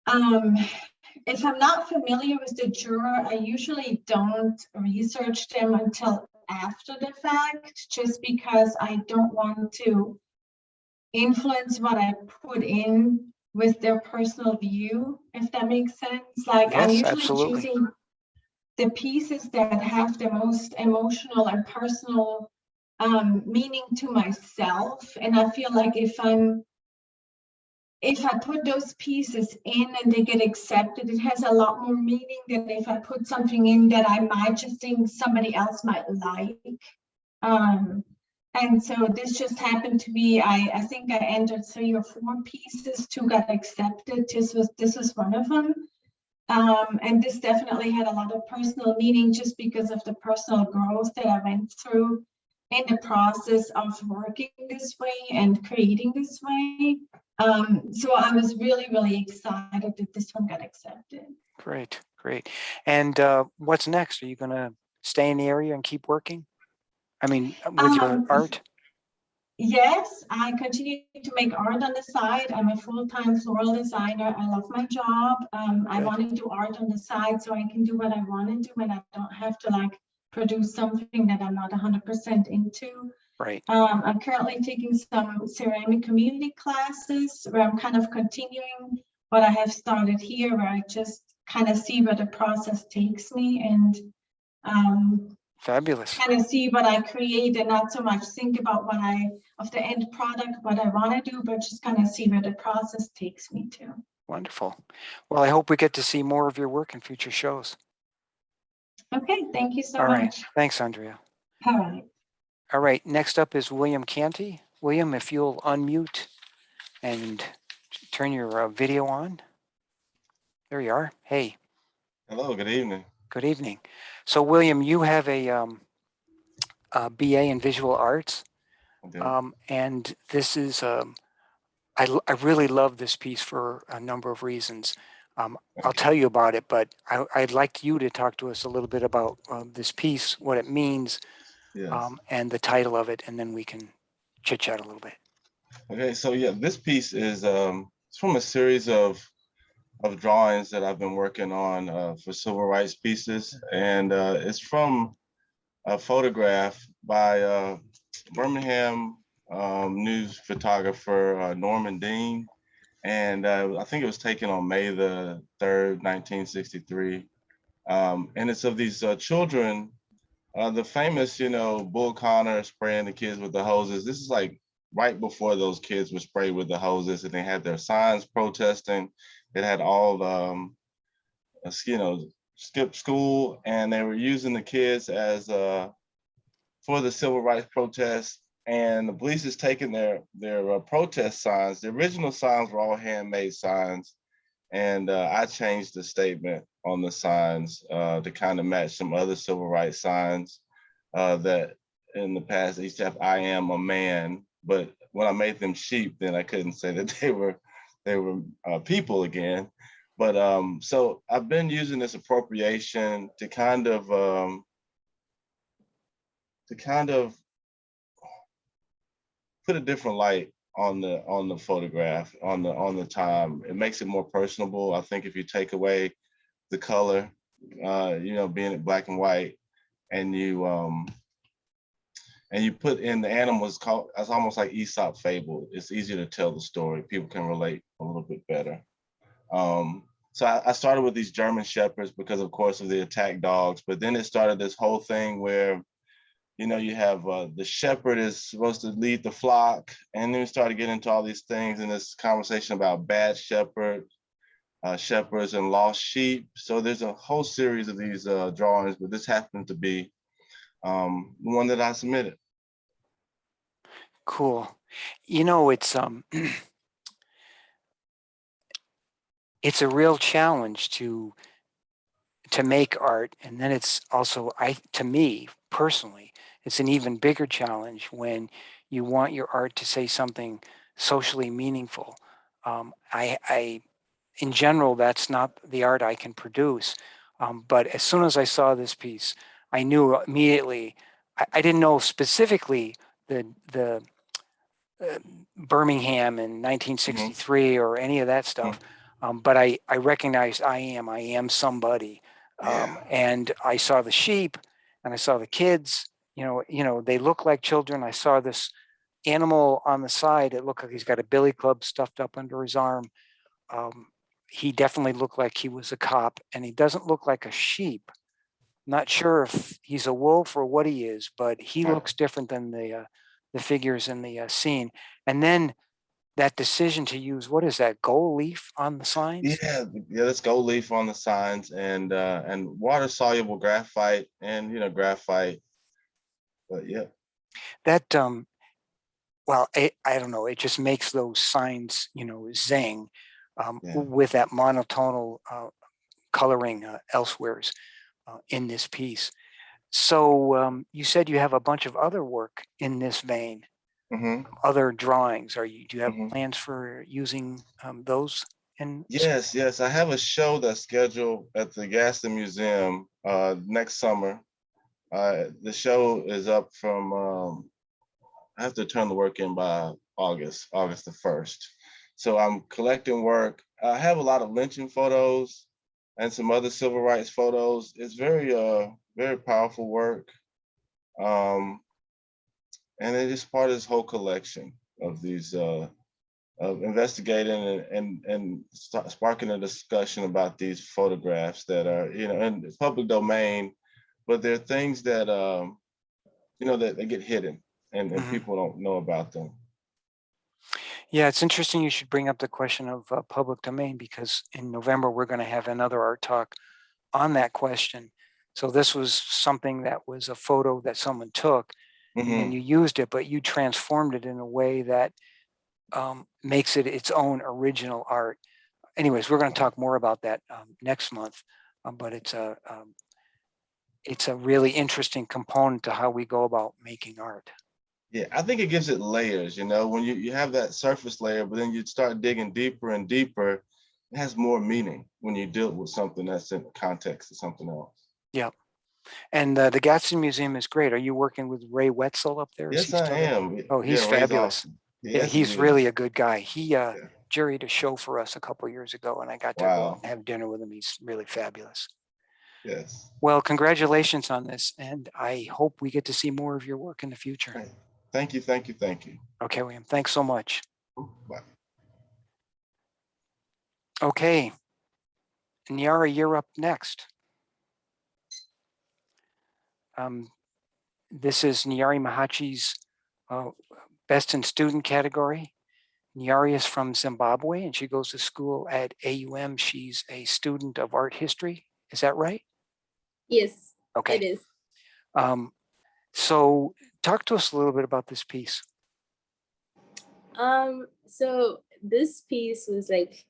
B: if I'm not familiar with the juror, I usually don't research them until after the fact, just because I don't want to influence what I put in with their personal view, if that makes sense. Like I'm
A: Yes,
B: usually
A: absolutely.
B: choosing the pieces that have the most emotional and personal meaning to myself. And I feel like if I put those pieces in and they get accepted, it has a lot more meaning than if I put something in that I might just think somebody else might like. And so this just happened to be, I think I entered 3 or 4 pieces, 2 got accepted. This was one of them. And this definitely had a lot of personal meaning just because of the personal growth that I went through in the process of working this way and creating this way. So I was really, really excited that this one got accepted.
A: Great, great. And what's next? Are you going to stay in the area and keep working? I mean, with your art?
B: Yes, I continue to make art on the side. I'm a full-time floral designer. I love my job. I
A: Good.
B: want to do art on the side so I can do what I want to do and I don't have to like produce something that I'm not 100% into.
A: Right.
B: I'm currently taking some ceramic community classes where I'm kind of continuing what I have started here, where I just kind of see where the process takes me and
A: Fabulous.
B: kind of see what I create and not so much think about of the end product, what I want to do, but just kind of see where the process takes me to.
A: Wonderful. Well, I hope we get to see more of your work in future shows.
B: Okay, thank you so
A: All right.
B: much.
A: Thanks, Andrea.
B: All right.
A: All right. Next up is William Canty. William, if you'll unmute and turn your video on. There you are. Hey.
G: Hello, good evening.
A: Good evening. So, William, you have a BA in visual arts, and this is I really love this piece for a number of reasons. I'll tell you about it, but I'd like you to talk to us a little bit about this piece, what it means,
G: Yes.
A: and the title of it, and then we can chit chat a little bit.
G: Okay, so yeah, this piece is it's from a series of drawings that I've been working on for civil rights pieces, and it's from a photograph by Birmingham news photographer Norman Dean, and I think it was taken on May the 3rd, 1963, and it's of these children. The famous, Bull Connor spraying the kids with the hoses. This is like right before those kids were sprayed with the hoses, and they had their signs protesting. It had all, skip school, and they were using the kids as for the civil rights protests. And the police is taking their protest signs. The original signs were all handmade signs, and I changed the statement on the signs to kind of match some other civil rights signs that in the past used to have "I am a man," but when I made them sheep, then I couldn't say that they were people again. But so I've been using this appropriation to kind of put a different light on the photograph, on the time. It makes it more personable. I think if you take away the color, being it black and white, and you put in the animals, it's almost like Aesop fable. It's easier to tell the story. People can relate a little bit better. So I started with these German shepherds because, of course, of the attack dogs. But then it started this whole thing where, you have the shepherd is supposed to lead the flock, and then we started getting into all these things in this conversation about bad shepherds and lost sheep. So there's a whole series of these drawings, but this happened to be the one that I submitted.
A: Cool. It's it's a real challenge to make art, and then it's also, to me personally. It's an even bigger challenge when you want your art to say something socially meaningful. In general, that's not the art I can produce. But as soon as I saw this piece, I knew immediately. I didn't know specifically the Birmingham in
G: Mhm.
A: 1963 or any of that stuff, but I recognized I am somebody.
G: Yeah.
A: And I saw the sheep, and I saw the kids. They look like children. I saw this animal on the side. It looked like he's got a billy club stuffed up under his arm. Um, he definitely looked like he was a cop, and he doesn't look like a sheep. Not sure if he's a wolf or what he is, but he
G: Right.
A: looks different than the figures in the scene. And then that decision to use, what is that, gold leaf on the signs?
G: Yeah, yeah, let's go leaf on the signs and water soluble graphite and graphite. But yeah,
A: That well, I don't know. It just makes those signs, zing,
G: yeah.
A: with that monotonal coloring elsewheres in this piece. So you said you have a bunch of other work in this vein,
G: hmm
A: other drawings. Do you have
G: hmm
A: plans for using those in?
G: Yes, yes. I have a show that's scheduled at the Gaston Museum next summer. The show is up from I have to turn the work in by August the 1st. So I'm collecting work. I have a lot of lynching photos and some other civil rights photos. It's very powerful work. Um, and it is part of this whole collection of these of investigating and sparking a discussion about these photographs that are in the public domain, but they're things that that they get hidden and
A: Mhm.
G: people don't know about them.
A: Yeah, it's interesting you should bring up the question of public domain, because in November we're going to have another art talk on that question. So this was something that was a photo that someone took, and then
G: hmm
A: you used it, but you transformed it in a way that makes it its own original art. Anyways, we're going to talk more about that next month, but it's a really interesting component to how we go about making art.
G: Yeah, I think it gives it layers. When you have that surface layer, but then you start digging deeper and deeper, it has more meaning when you deal with something that's in the context of something else.
A: Yeah. And the Gadsden Museum is great. Are you working with Ray Wetzel up there? Is he
G: Yes, I
A: still there?
G: am.
A: Oh,
G: Yeah,
A: he's
G: Ray's
A: fabulous.
G: awesome.
A: Yeah,
G: Yes, he
A: he's really
G: is.
A: a good guy. He
G: Yeah.
A: juried a show for us a couple years ago, and I got to go out
G: Wow.
A: and have dinner with him. He's really fabulous.
G: Yes.
A: Well, congratulations on this, and I hope we get to see more of your work in the future.
G: Great. Thank you. Thank you. Thank you.
A: Okay, William, thanks so much.
G: Bye.
A: Okay, Nyara, you're up next. This is Nyari Mahachi's Best in Student category. Nyari is from Zimbabwe, and she goes to school at AUM. She's a student of art history. Is that right?
H: Yes,
A: Okay.
H: it is.
A: So talk to us a little bit about this piece.
H: So this piece was like,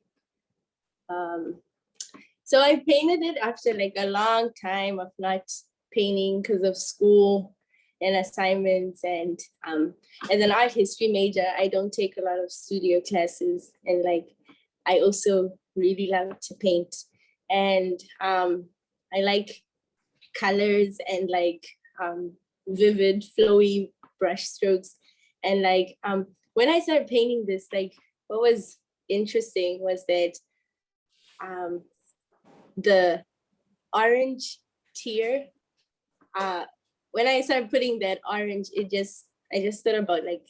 H: so I painted it after like a long time of not painting because of school and assignments, and as an art history major, I don't take a lot of studio classes, and like I also really love to paint, and I like colors and like vivid flowy brush strokes, and like when I started painting this, like what was interesting was that the orange tier, when I started putting that orange, I just thought about like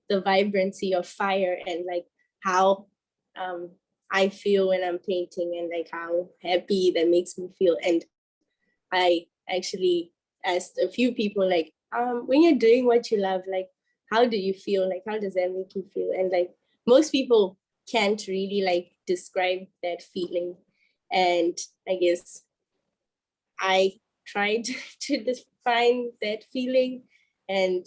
H: the vibrancy of fire and like how I feel when I'm painting, and like how happy that makes me feel. And I actually asked a few people like, when you're doing what you love, like how do you feel? Like how does that make you feel? And like most people can't really like describe that feeling. And I guess I tried to define that feeling. And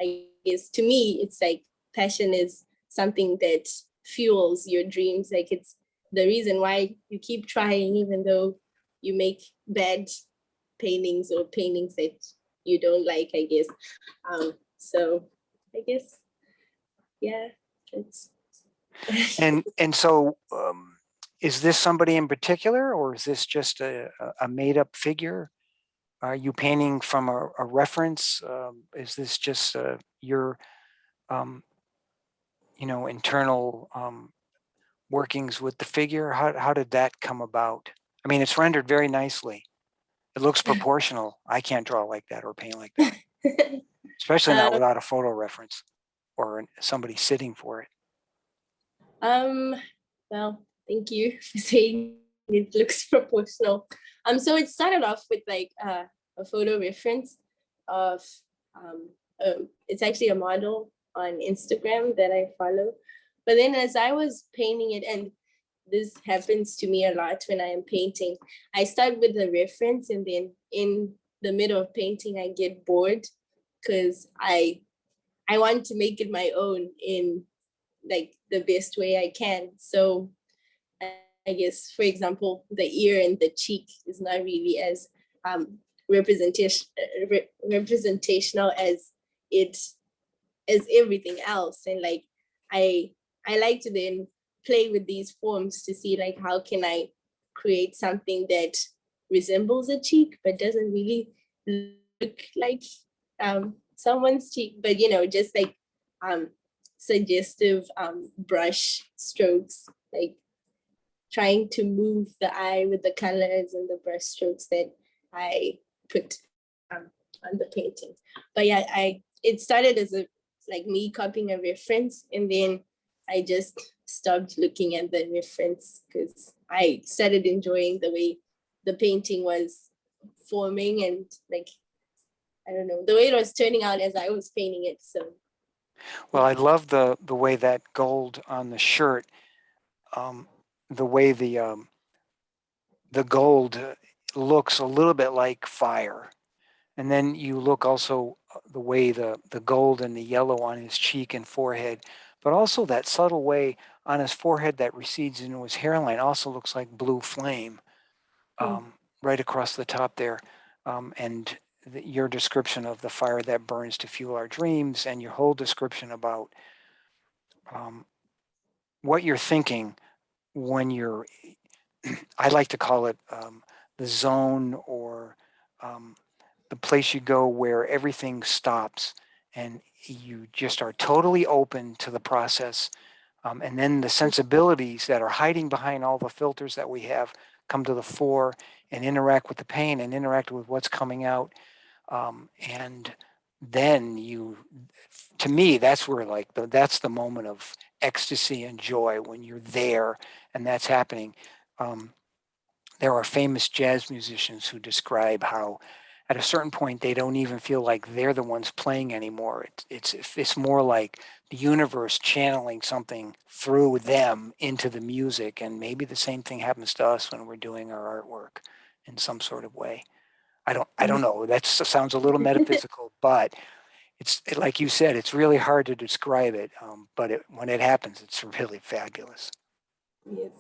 H: I guess to me, it's like passion is something that fuels your dreams. Like it's the reason why you keep trying, even though you make bad paintings or paintings that you don't like, I guess. So I guess, yeah, it's.
A: And so, is this somebody in particular, or is this just a made up figure? Are you painting from a reference? Is this just your, um, internal workings with the figure? How did that come about? I mean, it's rendered very nicely. It looks proportional. I can't draw like that or paint like that, especially not without a photo reference or somebody sitting for it.
H: Well, thank you for saying it looks proportional. So it started off with like a photo reference of it's actually a model on Instagram that I follow. But then as I was painting it, and this happens to me a lot when I am painting, I start with the reference, and then in the middle of painting, I get bored because I want to make it my own in like the best way I can. So I guess, for example, the ear and the cheek is not really as representational as everything else. And like I like to then play with these forms to see like how can I create something that resembles a cheek but doesn't really look like someone's cheek, but just like suggestive brush strokes, like trying to move the eye with the colors and the brush strokes that I put on the painting. But yeah, it started as like me copying a reference, and then I just stopped looking at the reference because I started enjoying the way the painting was forming, and like, I don't know, the way it was turning out as I was painting it. So
A: Well, I love the way that gold on the shirt, the way the gold looks a little bit like fire. And then you look also the way the gold and the yellow on his cheek and forehead, but also that subtle way on his forehead that recedes into his hairline also looks like blue flame right across the top there. And your description of the fire that burns to fuel our dreams, and your whole description about what you're thinking when you're, I like to call it the zone, or the place you go where everything stops and you just are totally open to the process. And then the sensibilities that are hiding behind all the filters that we have come to the fore and interact with the pain and interact with what's coming out. And then to me, that's where like that's the moment of ecstasy and joy, when you're there and that's happening. There are famous jazz musicians who describe how at a certain point they don't even feel like they're the ones playing anymore. It's more like the universe channeling something through them into the music, and maybe the same thing happens to us when we're doing our artwork in some sort of way. I don't know. That sounds a little metaphysical, but it's like you said, it's really hard to describe it. But when it happens, it's really fabulous.
H: yes.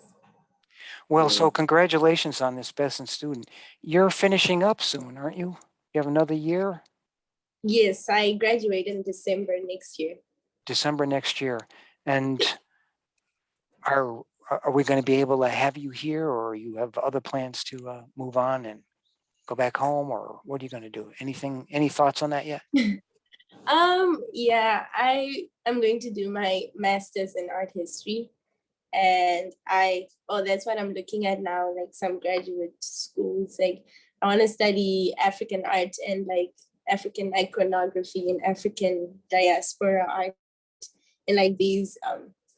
A: Well, so congratulations on this best in student. You're finishing up soon, aren't you? You have another year?
H: Yes, I graduate in December next year.
A: December next year. And are we going to be able to have you here, or you have other plans to move on and go back home, or what are you going to do? Any thoughts on that yet?
H: Yeah, I am going to do my master's in art history, and that's what I'm looking at now, like some graduate schools. Like I want to study African art and like African iconography and African diaspora art, and like these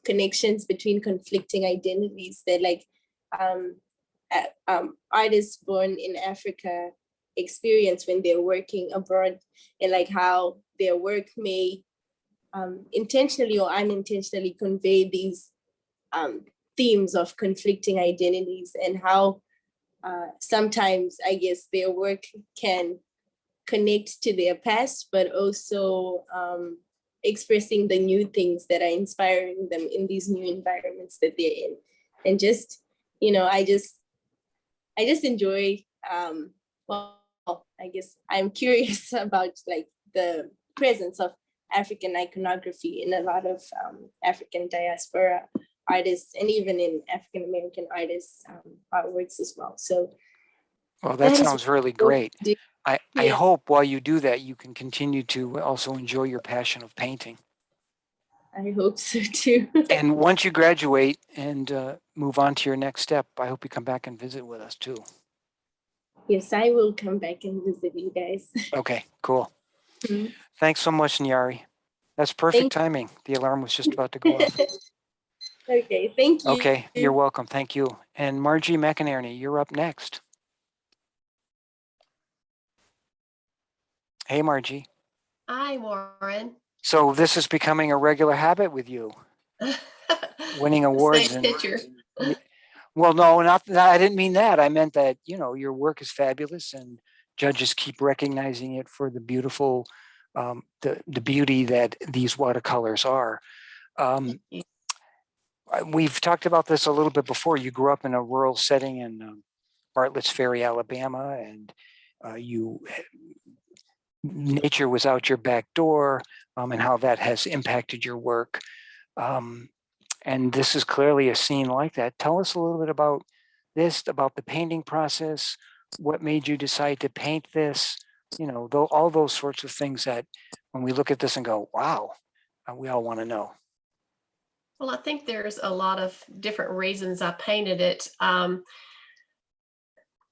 H: connections between conflicting identities that like artists born in Africa experience when they're working abroad, and like how their work may intentionally or unintentionally convey these themes of conflicting identities, and how sometimes I guess their work can connect to their past, but also expressing the new things that are inspiring them in these new environments that they're in. And just, I just enjoy, well, I guess I'm curious about like the presence of African iconography in a lot of African diaspora artists and even in African American artists' artworks as well. So
A: Well, that
H: that is
A: sounds really
H: what
A: great.
H: we do.
A: I
H: Yeah.
A: hope while you do that, you can continue to also enjoy your passion of painting.
H: I hope so too.
A: And once you graduate and move on to your next step, I hope you come back and visit with us too.
H: Yes, I will come back and visit you guys.
A: Okay, cool.
H: Mhm.
A: Thanks so much, Nyari. That's perfect timing. The alarm was just about to go off.
H: Okay, thank you.
A: Okay, you're welcome. Thank you. And Margie McInerney, you're up next. Hey, Margie.
I: Hi, Warren.
A: So this is becoming a regular habit with you, winning awards.
I: Same
A: And
I: picture.
A: well, no, not I didn't mean that. I meant that, you know, your work is fabulous and judges keep recognizing it for the beautiful, the beauty that these watercolors are. We've talked about this a little bit before. You grew up in a rural setting in Bartlett's Ferry, Alabama, and nature was out your back door, and how that has impacted your work. And this is clearly a scene like that. Tell us a little bit about this, about the painting process. What made you decide to paint this? You know, all those sorts of things that when we look at this and go, wow, we all want to know.
I: Well, I think there's a lot of different reasons I painted it.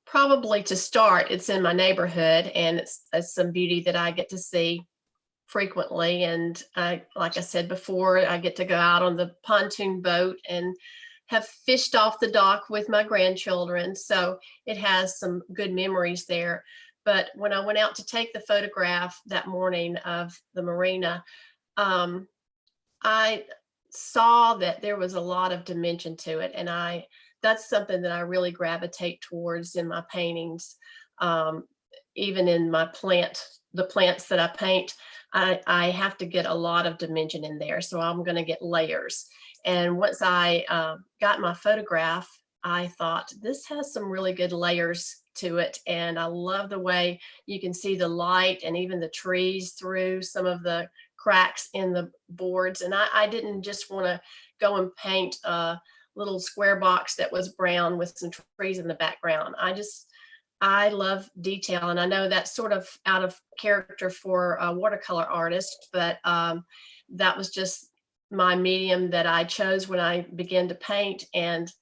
I: Probably to start, it's in my neighborhood and it's some beauty that I get to see frequently. And like I said before, I get to go out on the pontoon boat and have fished off the dock with my grandchildren. So it has some good memories there. But when I went out to take the photograph that morning of the marina, I saw that there was a lot of dimension to it. And that's something that I really gravitate towards in my paintings. Even in my the plants that I paint, I have to get a lot of dimension in there. So I'm going to get layers. And once I got my photograph, I thought this has some really good layers to it. And I love the way you can see the light and even the trees through some of the cracks in the boards. And I didn't just want to go and paint a little square box that was brown with some trees in the background. I love detail, and I know that's sort of out of character for a watercolor artist, but that was just my medium that I chose when I began to paint. And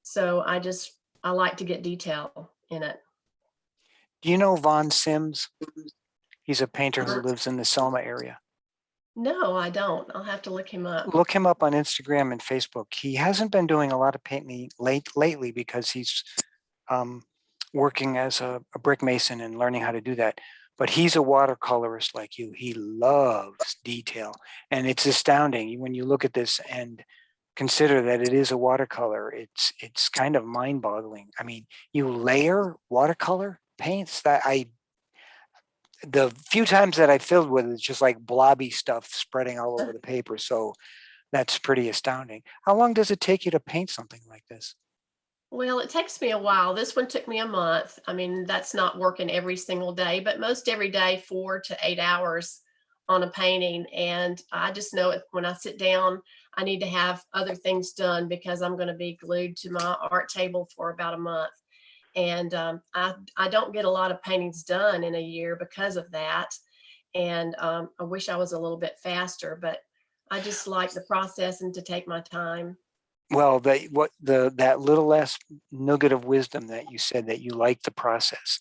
I: so I like to get detail in it.
A: Do you know Von Sims? He's a painter who lives in the Selma area.
I: No, I don't. I'll have to look him up.
A: Look him up on Instagram and Facebook. He hasn't been doing a lot of painting lately because he's working as a brick mason and learning how to do that. But he's a watercolorist like you. He loves detail. And it's astounding when you look at this and consider that it is a watercolor. It's kind of mind-boggling. I mean, you layer watercolor paints the few times that I filled with it, it's just like blobby stuff spreading all over the paper. So that's pretty astounding. How long does it take you to paint something like this?
I: Well, it takes me a while. This one took me a month. I mean, that's not working every single day, but most every day, 4 to 8 hours on a painting. And I just know it when I sit down, I need to have other things done because I'm going to be glued to my art table for about a month. And I don't get a lot of paintings done in a year because of that. And I wish I was a little bit faster, but I just like the process and to take my time.
A: Well, that little last nugget of wisdom that you said, that you like the process.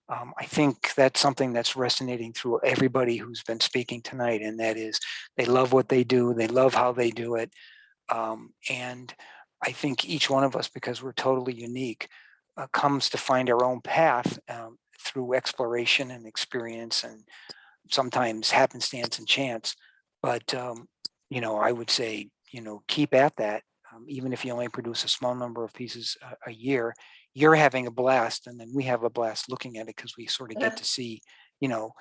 A: I think that's something that's resonating through everybody who's been speaking tonight, and that is they love what they do, they love how they do it, and I think each one of us, because we're totally unique, comes to find our own path through exploration and experience, and sometimes happenstance and chance. But you know, I would say, you know, keep at that. Even if you only produce a small number of pieces a year, you're having a blast, and then we have a blast looking at it because we sort of get to see, you know,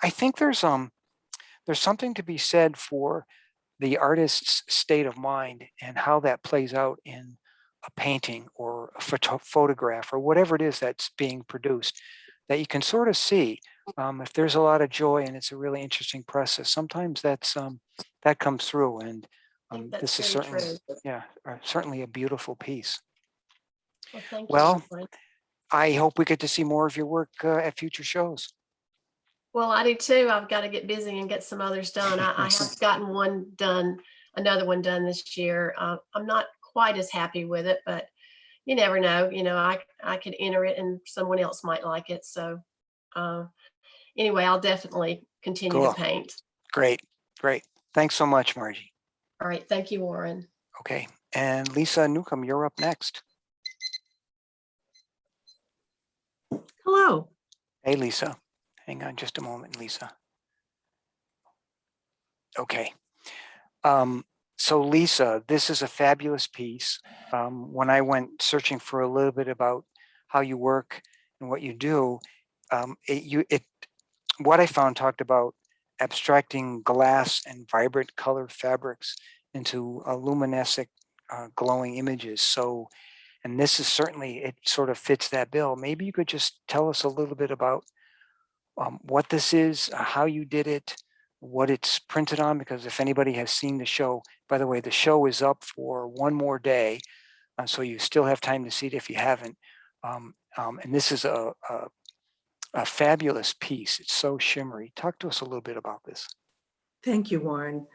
A: I think there's something to be said for the artist's state of mind and how that plays out in a painting or a photograph or whatever it is that's being produced. that you can sort of see. If there's a lot of joy and it's a really interesting process, sometimes that comes through. And
I: I think
A: this
I: that's
A: is
I: very
A: certainly,
I: true.
A: yeah, certainly a beautiful piece.
I: Well, thank you,
A: Well,
I: Frank.
A: I hope we get to see more of your work at future shows.
I: Well, I do too. I've got to get busy and get some others done. I have gotten one done, another one done this year. I'm not quite as happy with it, but you never know. I could enter it and someone else might like it. So anyway, I'll definitely continue to
A: Cool.
I: paint.
A: Great. Thanks so much, Margie.
I: All right. Thank you, Warren.
A: Okay. And Lisa Newcomb, you're up next.
J: Hello.
A: Hey, Lisa. Hang on just a moment, Lisa. Okay. So Lisa, this is a fabulous piece. When I went searching for a little bit about how you work and what you do, what I found talked about abstracting glass and vibrant color fabrics into luminescent glowing images. So, and this is certainly, it sort of fits that bill. Maybe you could just tell us a little bit about what this is, how you did it, what it's printed on, because if anybody has seen the show, by the way, the show is up for one more day, so you still have time to see it if you haven't. And this is a fabulous piece. It's so shimmery. Talk to us a little bit about this.
J: Thank you, Warren.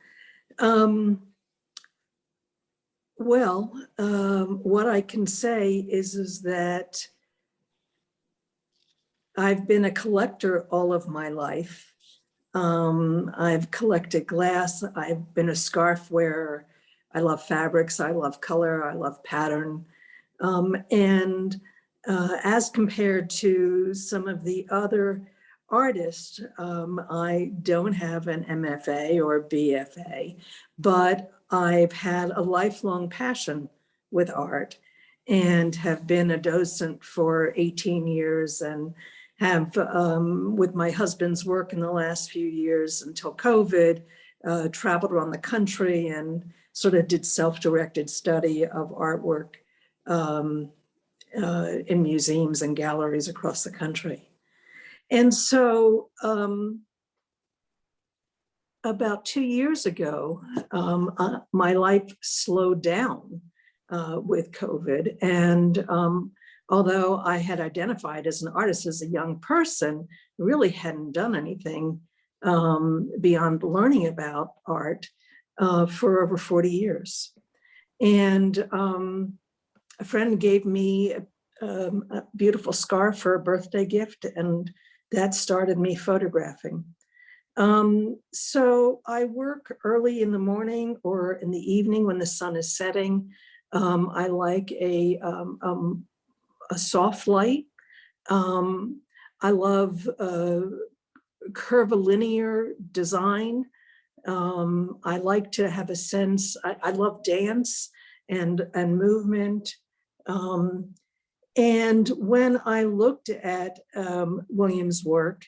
J: What I can say is that I've been a collector all of my life. I've collected glass. I've been a scarf wearer. I love fabrics. I love color. I love pattern. As compared to some of the other artists, I don't have an MFA or BFA, but I've had a lifelong passion with art and have been a docent for 18 years and have, with my husband's work in the last few years until COVID, traveled around the country and sort of did self-directed study of artwork in museums and galleries across the country. And so about 2 years ago, my life slowed down with COVID. And although I had identified as an artist as a young person, really hadn't done anything beyond learning about art for over 40 years. And a friend gave me a beautiful scarf for a birthday gift, and that started me photographing. So I work early in the morning or in the evening when the sun is setting. I like a soft light. I love curvilinear design. I like to have a sense, I love dance and movement. And when I looked at William's work,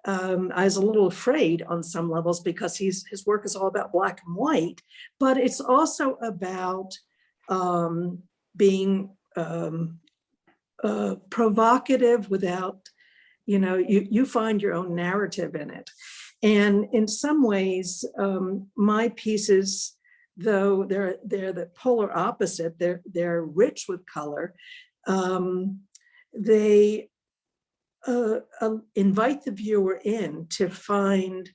J: I was a little afraid on some levels because his work is all about black and white, but it's also about being provocative without, you find your own narrative in it. And in some ways, my pieces, though they're the polar opposite, they're rich with color, they invite the viewer in to find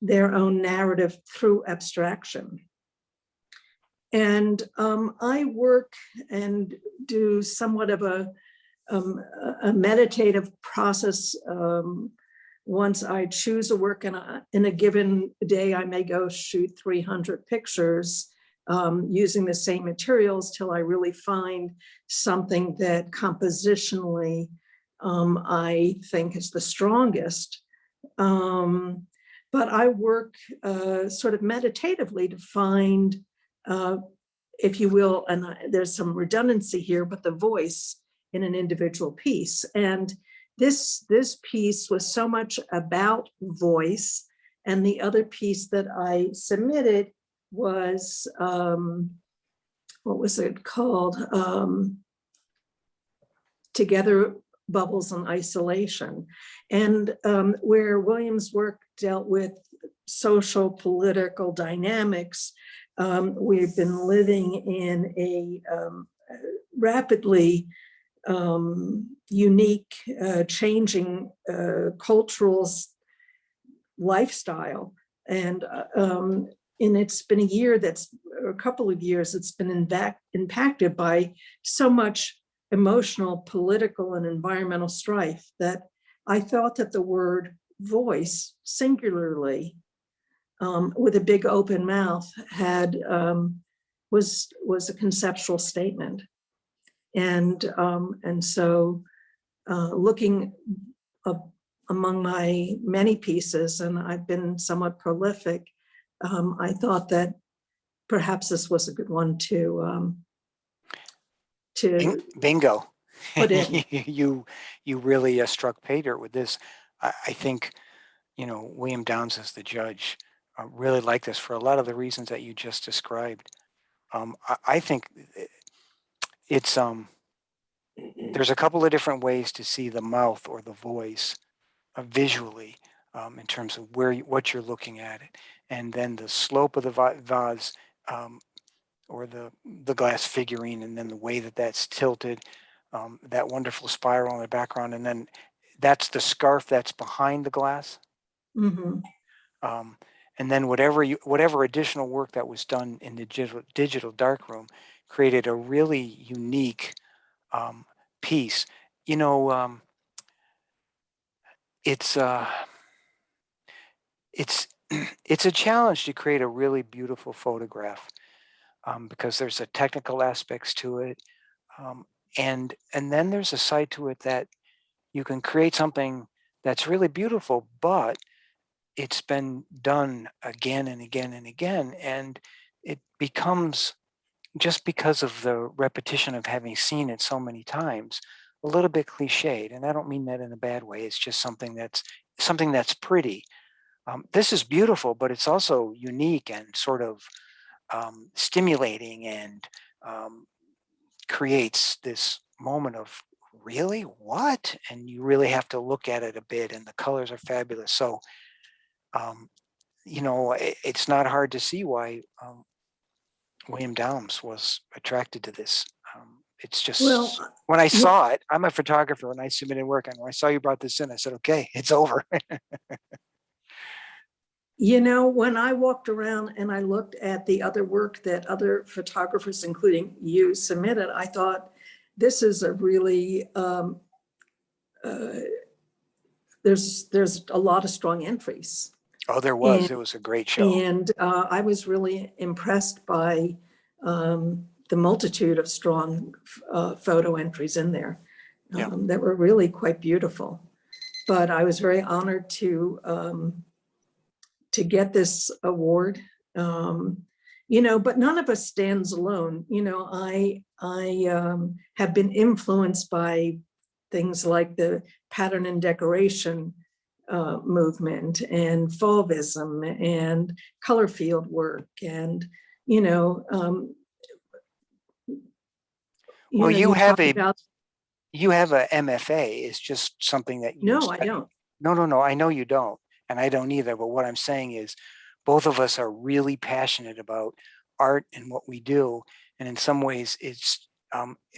J: their own narrative through abstraction. And I work and do somewhat of a meditative process. Once I choose a work in a given day, I may go shoot 300 pictures using the same materials till I really find something that compositionally I think is the strongest. But I work sort of meditatively to find, if you will, and there's some redundancy here, but the voice in an individual piece. And this piece was so much about voice. And the other piece that I submitted was, what was it called? Together bubbles and isolation. And where William's work dealt with social political dynamics, we've been living in a rapidly unique, changing cultural lifestyle. And it's been a year a couple of years, it's been impacted by so much emotional, political, and environmental strife that I thought that the word voice, singularly, with a big open mouth, was a conceptual statement. And so looking among my many pieces, and I've been somewhat prolific, I thought that perhaps this was a good one to
A: Bingo.
J: put in.
A: You really struck pay dirt with this. I think, William Downs as the judge really like this for a lot of the reasons that you just described. I think it's there's a couple of different ways to see the mouth or the voice visually, in terms of what you're looking at it, and then the slope of the vase, or the glass figurine, and then the way that that's tilted, that wonderful spiral in the background, and then that's the scarf that's behind the glass.
J: Mhm.
A: And then whatever additional work that was done in the digital darkroom created a really unique piece. It's it's a challenge to create a really beautiful photograph, because there's a technical aspects to it, and then there's a side to it that you can create something that's really beautiful, but it's been done again and again and again, and it becomes, just because of the repetition of having seen it so many times, a little bit cliched. And I don't mean that in a bad way. It's just something that's pretty. This is beautiful, but it's also unique and sort of stimulating, and creates this moment of, really, what? And you really have to look at it a bit, and the colors are fabulous. So it's not hard to see why William Downs was attracted to this. It's just,
J: Well,
A: when I saw it, I'm a photographer and I submitted work, and when I saw you brought this in, I said, okay, it's over.
J: when I walked around and I looked at the other work that other photographers, including you, submitted, I thought, this is a really, there's a lot of strong entries.
A: Oh, there was. It was a great show.
J: And I was really impressed by the multitude of strong photo entries in there,
A: Yeah.
J: that were really quite beautiful. But I was very honored to get this award. But none of us stands alone. I have been influenced by things like the pattern and decoration movement, and Fauvism, and color field work, and
A: Well, you have
J: talk about,
A: a MFA. It's just something that you
J: no, I
A: study.
J: don't.
A: No, I know you don't, and I don't either. But what I'm saying is, both of us are really passionate about art and what we do, and in some ways, it's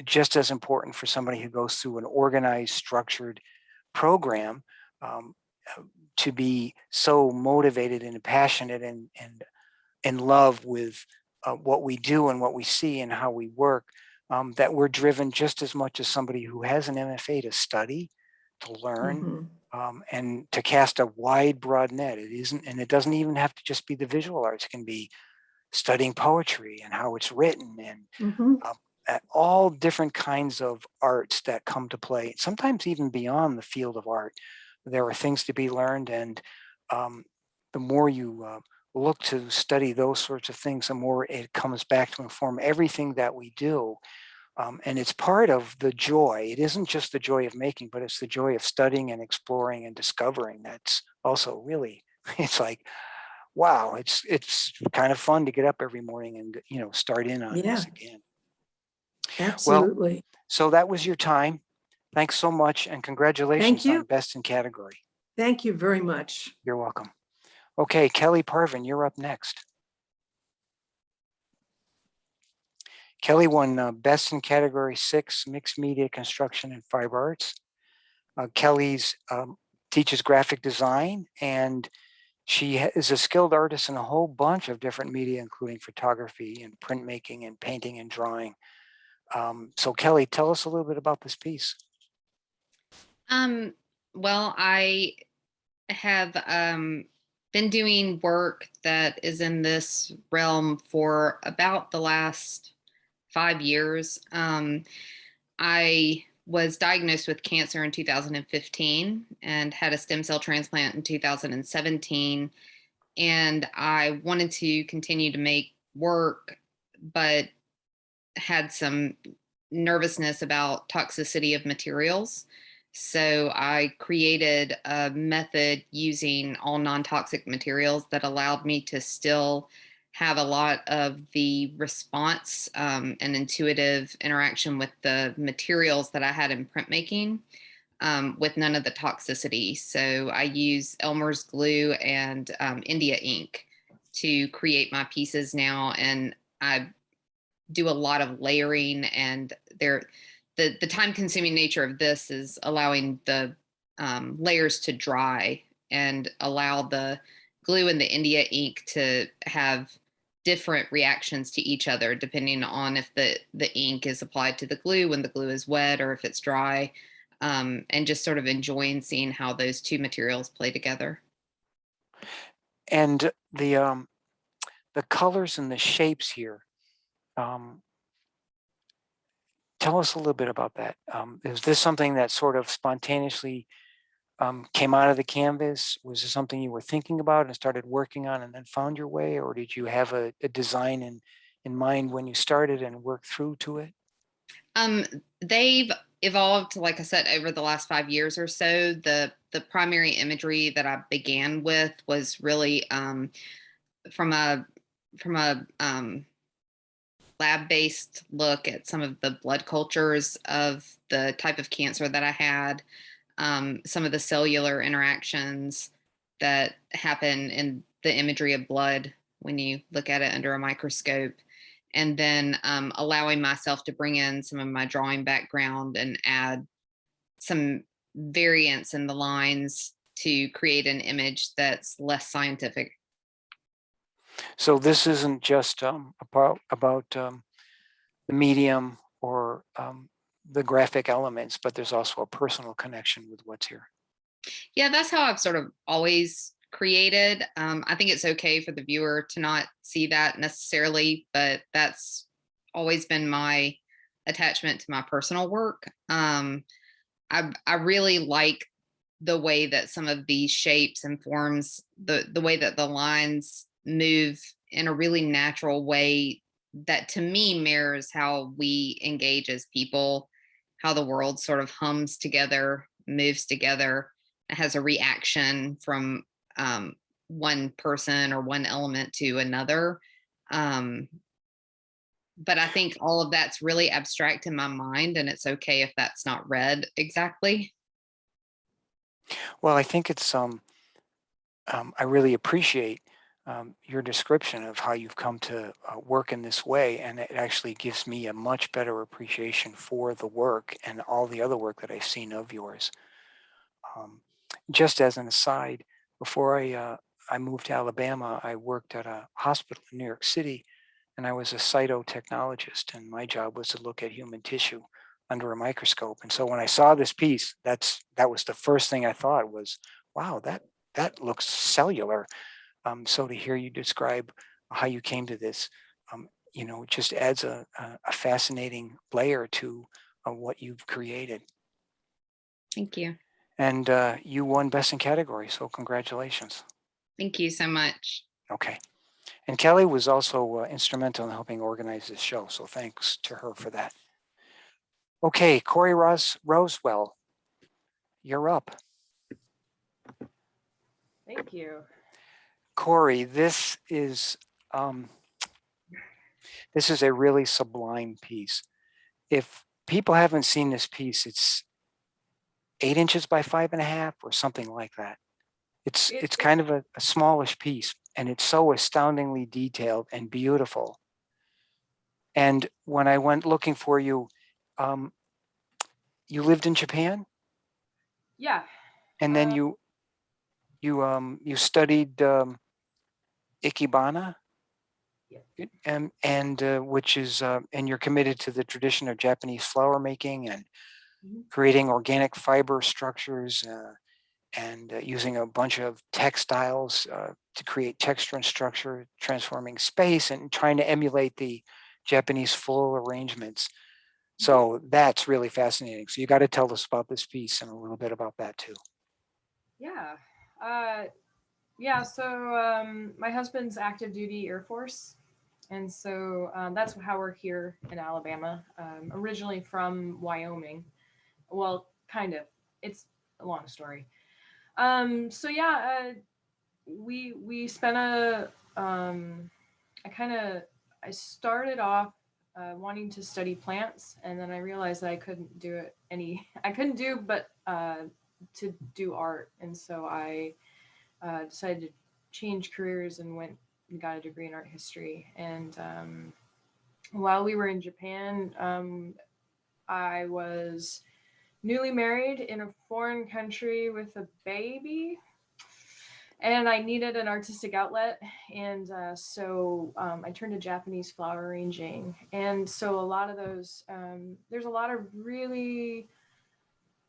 A: just as important for somebody who goes through an organized, structured program, to be so motivated and passionate and in love with what we do and what we see and how we work, that we're driven just as much as somebody who has an MFA to study, to learn, and to cast a wide, broad net. It doesn't even have to just be the visual arts. It can be studying poetry and how it's written, and all different kinds of arts that come to play, sometimes even beyond the field of art. There are things to be learned, and the more you look to study those sorts of things, the more it comes back to inform everything that we do. And it's part of the joy. It isn't just the joy of making, but it's the joy of studying and exploring and discovering. That's also really, it's like, wow, it's kind of fun to get up every morning and start in on this again.
J: Absolutely.
A: Well, so that was your time. Thanks so much, and congratulations
J: you.
A: on Best in Category.
J: Thank you very much.
A: You're welcome. Okay, Kelly Parvin, you're up next. Kelly won Best in Category 6, Mixed Media Construction and Fiber Arts. Kelly's teaches graphic design, and she is a skilled artist in a whole bunch of different media, including photography and printmaking and painting and drawing. So Kelly, tell us a little bit about this piece.
K: Well, I have been doing work that is in this realm for about the last 5 years. I was diagnosed with cancer in 2015 and had a stem cell transplant in 2017. And I wanted to continue to make work, but had some nervousness about toxicity of materials. So I created a method using all non-toxic materials that allowed me to still have a lot of the response and intuitive interaction with the materials that I had in printmaking, with none of the toxicity. So I use Elmer's glue and India ink to create my pieces now, and I do a lot of layering, and the time consuming nature of this is allowing the layers to dry and allow the glue and the India ink to have different reactions to each other depending on if the ink is applied to the glue when the glue is wet or if it's dry, and just sort of enjoying seeing how those two materials play together.
A: And the colors and the shapes here, tell us a little bit about that. Is this something that sort of spontaneously came out of the canvas? Was it something you were thinking about and started working on and then found your way? Or did you have a design in mind when you started and worked through to it?
K: They've evolved, like I said, over the last 5 years or so. The primary imagery that I began with was really from a lab-based look at some of the blood cultures of the type of cancer that I had, some of the cellular interactions that happen in the imagery of blood when you look at it under a microscope, and then allowing myself to bring in some of my drawing background and add some variance in the lines to create an image that's less scientific.
A: So this isn't just about the medium or the graphic elements, but there's also a personal connection with what's here.
K: Yeah, that's how I've sort of always created. I think it's okay for the viewer to not see that necessarily, but that's always been my attachment to my personal work. I really like the way that some of these shapes and forms, the way that the lines move in a really natural way that to me mirrors how we engage as people, how the world sort of hums together, moves together, it has a reaction from one person or one element to another. But I think all of that's really abstract in my mind, and it's okay if that's not read exactly.
A: Well, I think it's I really appreciate your description of how you've come to work in this way, and it actually gives me a much better appreciation for the work and all the other work that I've seen of yours. Just as an aside, before I moved to Alabama, I worked at a hospital in New York City, and I was a cytotechnologist, and my job was to look at human tissue under a microscope. And so when I saw this piece, that was the first thing I thought was, wow, that looks cellular. So to hear you describe how you came to this, it just adds a fascinating layer to what you've created.
K: Thank you.
A: And you won Best in Category, so congratulations.
K: Thank you so much.
A: Okay. And Kelly was also instrumental in helping organize this show, so thanks to her for that. Okay, Corey Rosewell, you're up.
C: Thank you.
A: Corey, this is a really sublime piece. If people haven't seen this piece, 8 inches by 5.5 or something like that. It's kind of a smallish piece, and it's so astoundingly detailed and beautiful. And when I went looking for you, um, you lived in Japan,
C: Yeah.
A: and then
C: Uh,
A: you studied Ikebana,
C: Yeah.
A: and which is and you're committed to the tradition of Japanese flower making and
C: Mhm.
A: creating organic fiber structures and using a bunch of textiles to create texture and structure, transforming space and trying to emulate the Japanese floral arrangements. So that's really fascinating. So you got to tell us about this piece and a little bit about that too.
C: Yeah. Yeah. So my husband's active duty Air Force. And so that's how we're here in Alabama. Originally from Wyoming. Well, kind of. It's a long story. So yeah, we spent I kind of I started off wanting to study plants, and then I realized that I couldn't do it I couldn't do but to do art, and so I decided to change careers and went and got a degree in art history. And while we were in Japan, I was newly married in a foreign country with a baby, and I needed an artistic outlet. And so I turned to Japanese flower arranging. And so a lot of those, there's a lot of really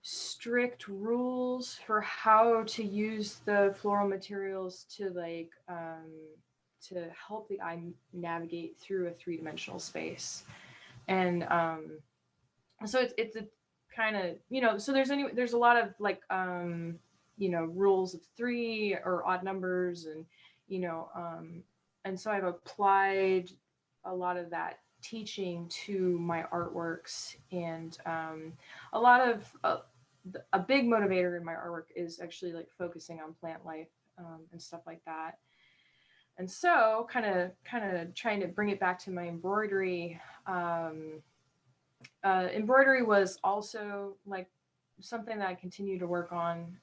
C: strict rules for how to use the floral materials to help the eye navigate through a three-dimensional space. And so it's a kind of, so there's a lot of rules of three or odd numbers, and so I've applied a lot of that teaching to my artworks. And a lot of a big motivator in my artwork is actually like focusing on plant life, and stuff like that. And so kind of trying to bring it back to my embroidery. Embroidery was also like something that I continue to work on,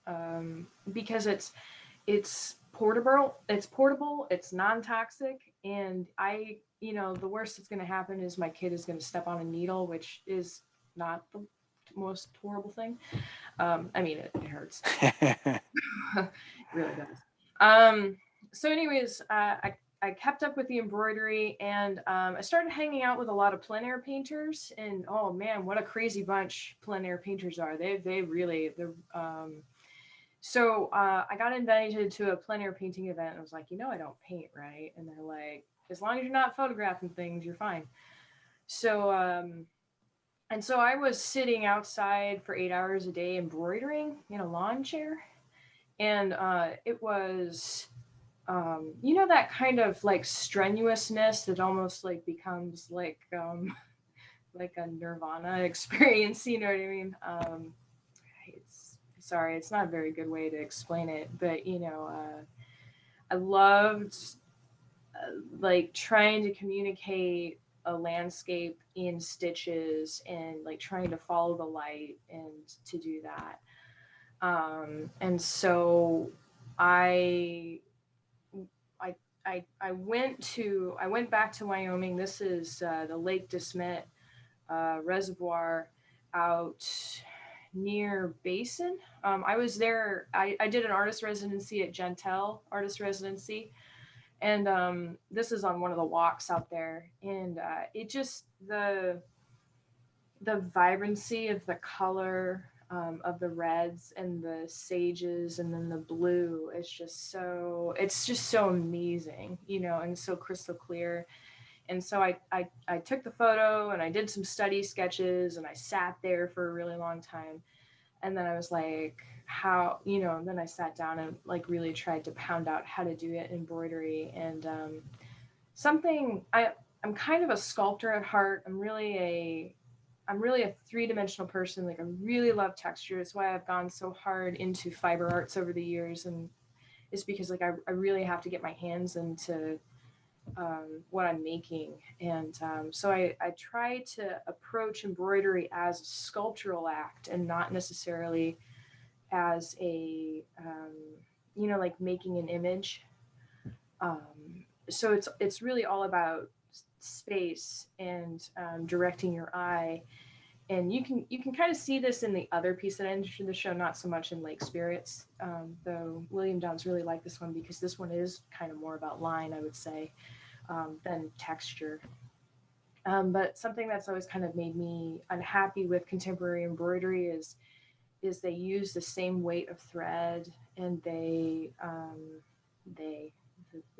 C: because it's portable, it's non-toxic, and the worst that's going to happen is my kid is going to step on a needle, which is not the most horrible thing. I mean, it hurts. It really does. So anyways, I kept up with the embroidery, and I started hanging out with a lot of plein air painters, and oh man, what a crazy bunch plein air painters are. So I got invited to a plein air painting event, and I was like, I don't paint, right? And they're like, as long as you're not photographing things, you're fine. So and so I was sitting outside for 8 hours a day embroidering in a lawn chair, and it was that kind of like strenuousness that almost like becomes like a nirvana experience. You know what I mean? It's not a very good way to explain it, but I loved like trying to communicate a landscape in stitches, and like trying to follow the light and to do that. And so I I went back to Wyoming. This is the Lake DeSmet reservoir out near Basin. I was there. I did an artist residency at Gentel Artist Residency, and this is on one of the walks out there. And it just the vibrancy of the color, of the reds and the sages and then the blue is just so amazing, and so crystal clear. And so I took the photo, and I did some study sketches, and I sat there for a really long time. And then I was like, then I sat down and like really tried to pound out how to do it in embroidery. And I'm kind of a sculptor at heart. I'm really a three-dimensional person. Like, I really love texture. It's why I've gone so hard into fiber arts over the years. And it's because like I really have to get my hands into what I'm making. And so I try to approach embroidery as a sculptural act and not necessarily as a, like making an image. So it's really all about space and directing your eye. And you can kind of see this in the other piece that I entered in the show, not so much in Lake Spirits, though William Downs really liked this one because this one is kind of more about line, I would say, than texture. But something that's always kind of made me unhappy with contemporary embroidery is they use the same weight of thread, and they the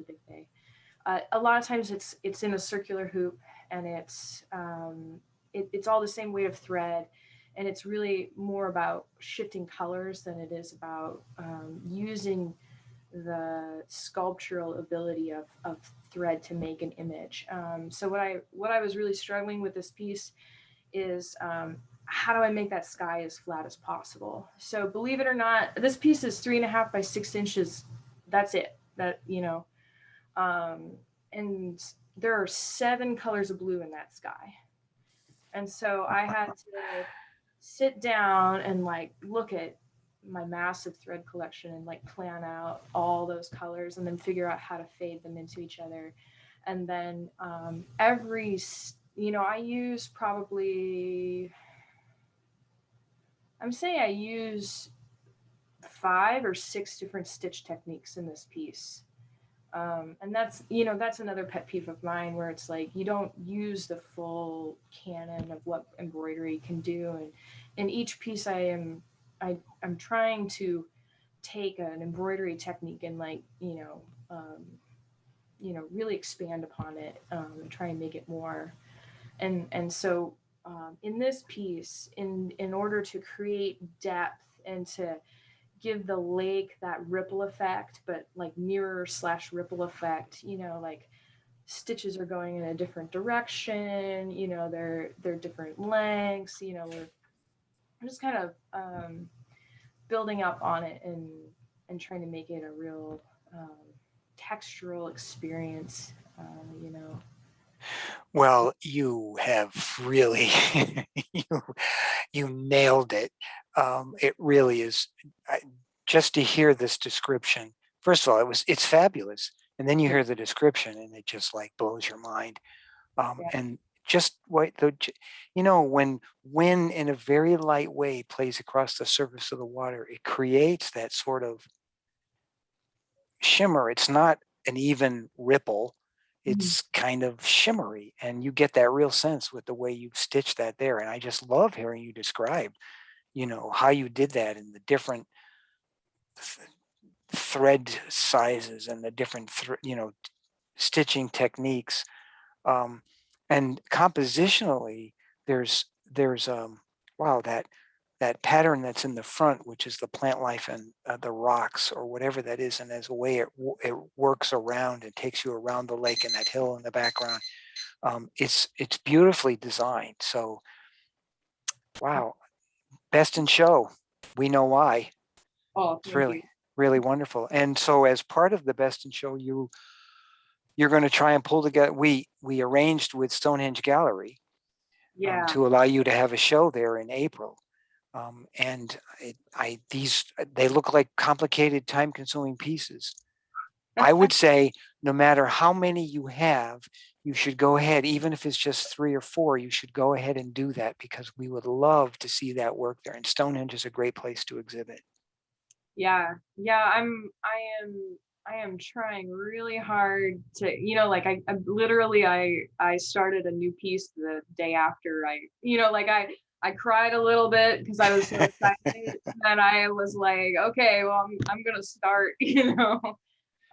C: big they a lot of times it's in a circular hoop, and it's all the same weight of thread, and it's really more about shifting colors than it is about using the sculptural ability of thread to make an image. So what I was really struggling with this piece is how do I make that sky as flat as possible? So believe it or not, this piece is 3.5 by 6 inches. That's it. And there are 7 colors of blue in that sky. And so I had to sit down and like look at my massive thread collection and like plan out all those colors and then figure out how to fade them into each other. And then I use I use 5 or 6 different stitch techniques in this piece. And that's another pet peeve of mine, where it's like you don't use the full canon of what embroidery can do. And in each piece I'm trying to take an embroidery technique and really expand upon it, and try and make it more. And so in this piece, in order to create depth and to give the lake that ripple effect, but like mirror/ripple effect, like stitches are going in a different direction, they're different lengths, I'm just kind of building up on it and trying to make it a real textural experience, you know.
A: Well, you have really, you, you nailed it. It really is. Just to hear this description, first of all, it's fabulous. And then you hear the description and it just like blows your mind. And just when wind in a very light way plays across the surface of the water, it creates that sort of shimmer. It's not an even ripple. It's kind of shimmery, and you get that real sense with the way you've stitched that there. And I just love hearing you describe, how you did that and the different thread sizes and the different, stitching techniques. And compositionally, there's wow, that pattern that's in the front, which is the plant life and the rocks or whatever that is, and as a way it works around and takes you around the lake and that hill in the background. It's beautifully designed. So, wow, best in show. We know why.
C: Oh,
A: It's really wonderful. And so, as part of the best in show, you're going to try and pull together. We arranged with Stonehenge Gallery to allow you to have a show there in April. And they look like complicated, time-consuming pieces. I would say no matter how many you have, you should go ahead, even if it's just 3 or 4, you should go ahead and do that, because we would love to see that work there. And Stonehenge is a great place to exhibit.
C: Yeah. I am trying really hard to, I literally, I started a new piece the day after I cried a little bit because I was so excited, and I was like, okay, well, I'm gonna start,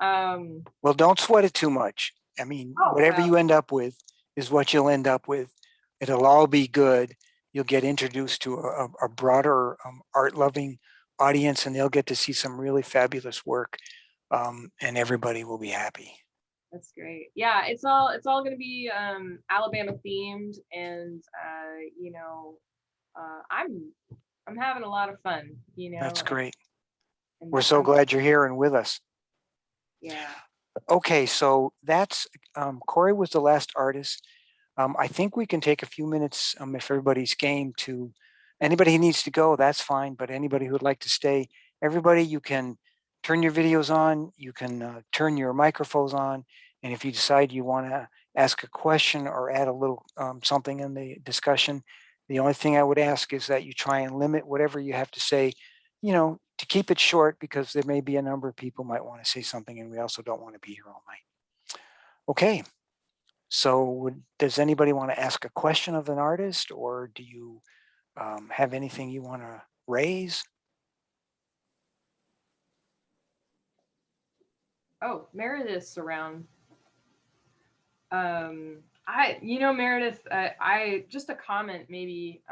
A: Well, don't sweat it too much. I mean, whatever you end up with is what you'll end up with. It'll all be good. You'll get introduced to a broader art-loving audience, and they'll get to see some really fabulous work, and everybody will be happy.
C: That's great. Yeah, it's all going to be Alabama themed, and I'm having a lot of fun.
A: That's great.
C: And
A: We're so glad you're here and with us.
C: Yeah.
A: Okay, so that's, Corey was the last artist. I think we can take a few minutes, if everybody's game to, anybody who needs to go, that's fine, but anybody who would like to stay, everybody, you can turn your videos on, you can turn your microphones on, and if you decide you want to ask a question or add a little something in the discussion, the only thing I would ask is that you try and limit whatever you have to say, to keep it short, because there may be a number of people might want to say something, and we also don't want to be here all night. Okay. So does anybody want to ask a question of an artist, or do you have anything you want to raise?
C: Oh, Meredith's around. Meredith, I just a comment maybe,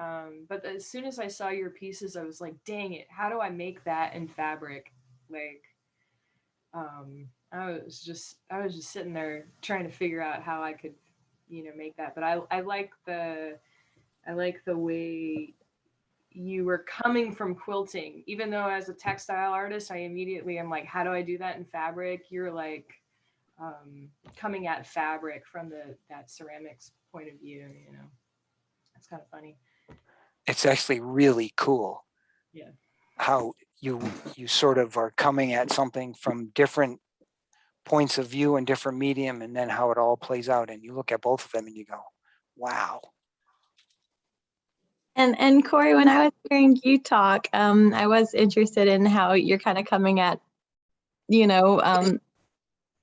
C: but as soon as I saw your pieces, I was like, dang it, how do I make that in fabric? Like, I was just sitting there trying to figure out how I could, make that. But I like the way you were coming from quilting, even though as a textile artist, I immediately am like, how do I do that in fabric? You're like, coming at fabric from that ceramics point of view, it's kind of funny.
A: It's actually really cool.
C: Yeah.
A: How you sort of are coming at something from different points of view and different medium, and then how it all plays out, and you look at both of them and you go, wow.
B: And Corey, when I was hearing you talk, I was interested in how you're kind of coming at,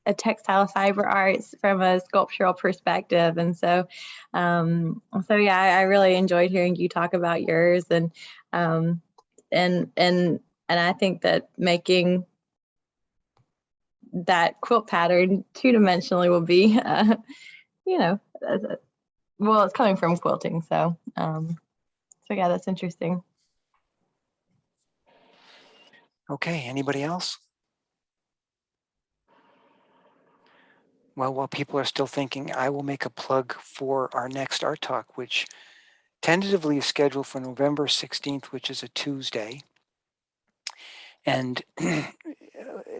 B: a textile fiber arts from a sculptural perspective. And so yeah, I really enjoyed hearing you talk about yours, and I think that making that quilt pattern two-dimensionally will be well, it's coming from quilting, so yeah, that's interesting.
A: Okay, anybody else? Well, while people are still thinking, I will make a plug for our next Art Talk, which tentatively is scheduled for November 16th, which is a Tuesday. And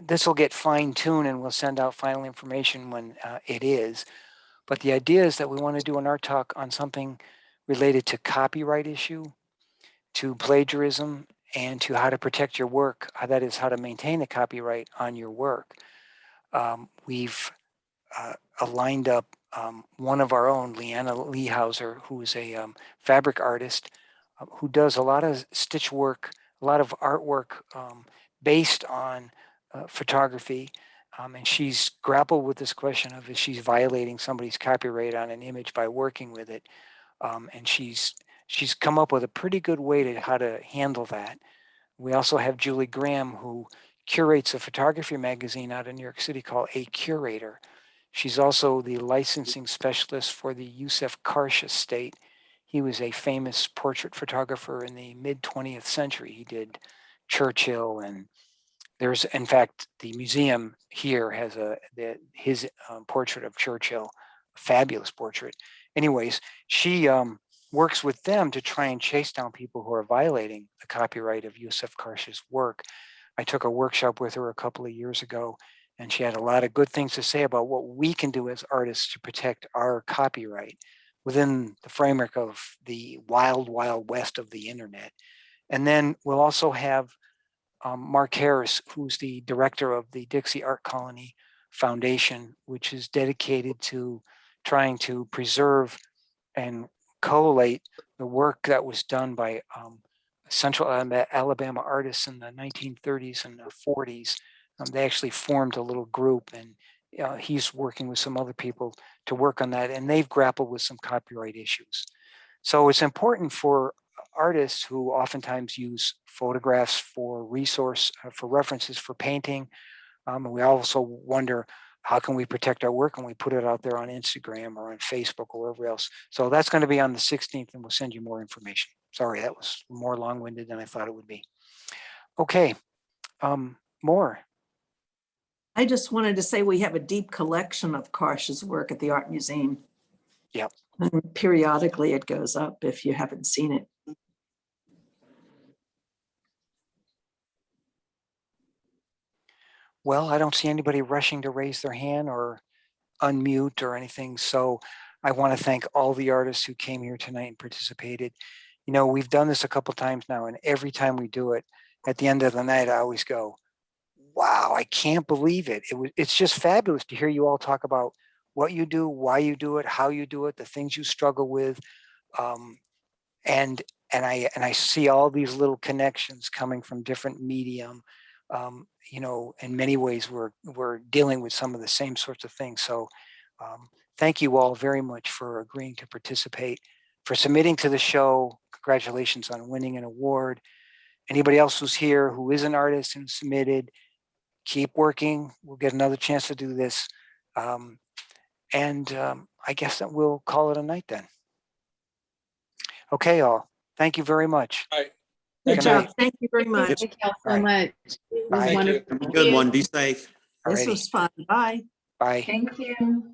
A: this will get fine-tuned, and we'll send out final information when it is. But the idea is that we want to do an art talk on something related to copyright issue, to plagiarism, and to how to protect your work. That is, how to maintain the copyright on your work. We've lined up one of our own, Leanna Leehauser, who is a fabric artist who does a lot of stitch work, a lot of artwork based on photography. And she's grappled with this question of if she's violating somebody's copyright on an image by working with it. And she's come up with a pretty good way to how to handle that. We also have Julie Graham, who curates a photography magazine out of New York City called A Curator. She's also the licensing specialist for the Yusef Karsh estate. He was a famous portrait photographer in the mid-20th century. He did Churchill, and there's, in fact, the museum here has his portrait of Churchill, a fabulous portrait. Anyways, she works with them to try and chase down people who are violating the copyright of Yusef Karsh's work. I took a workshop with her a couple of years ago, and she had a lot of good things to say about what we can do as artists to protect our copyright within the framework of the wild, wild west of the internet. And then we'll also have Mark Harris, who's the director of the Dixie Art Colony Foundation, which is dedicated to trying to preserve and collate the work that was done by Central Alabama artists in the 1930s and the 40s. They actually formed a little group, and he's working with some other people to work on that, and they've grappled with some copyright issues. So it's important for artists who oftentimes use photographs for for references for painting. And we also wonder, how can we protect our work when we put it out there on Instagram or on Facebook or wherever else? So that's going to be on the 16th, and we'll send you more information. Sorry, that was more long-winded than I thought it would be. Okay, more.
J: I just wanted to say we have a deep collection of Karsh's work at the Art Museum.
A: Yep.
J: And periodically it goes up if you haven't seen it.
A: Well, I don't see anybody rushing to raise their hand or unmute or anything. So I want to thank all the artists who came here tonight and participated. You know, we've done this a couple times now, and every time we do it, at the end of the night, I always go, wow, I can't believe it. It's just fabulous to hear you all talk about what you do, why you do it, how you do it, the things you struggle with. Um, and I see all these little connections coming from different medium. You know, in many ways, we're dealing with some of the same sorts of things. So thank you all very much for agreeing to participate, for submitting to the show. Congratulations on winning an award. Anybody else who's here who is an artist and submitted, keep working. We'll get another chance to do this. I guess that we'll call it a night then. Okay, all. Thank you very much.
F: All right.
J: Good
A: Good
J: job.
A: night.
J: Thank you very much.
K: Thank y'all so
A: All right.
K: much. It was
A: Bye.
F: Thank you.
K: wonderful.
E: Good one. Be safe.
J: This
A: Alrighty.
J: was fun. Bye.
A: Bye.
B: Thank you.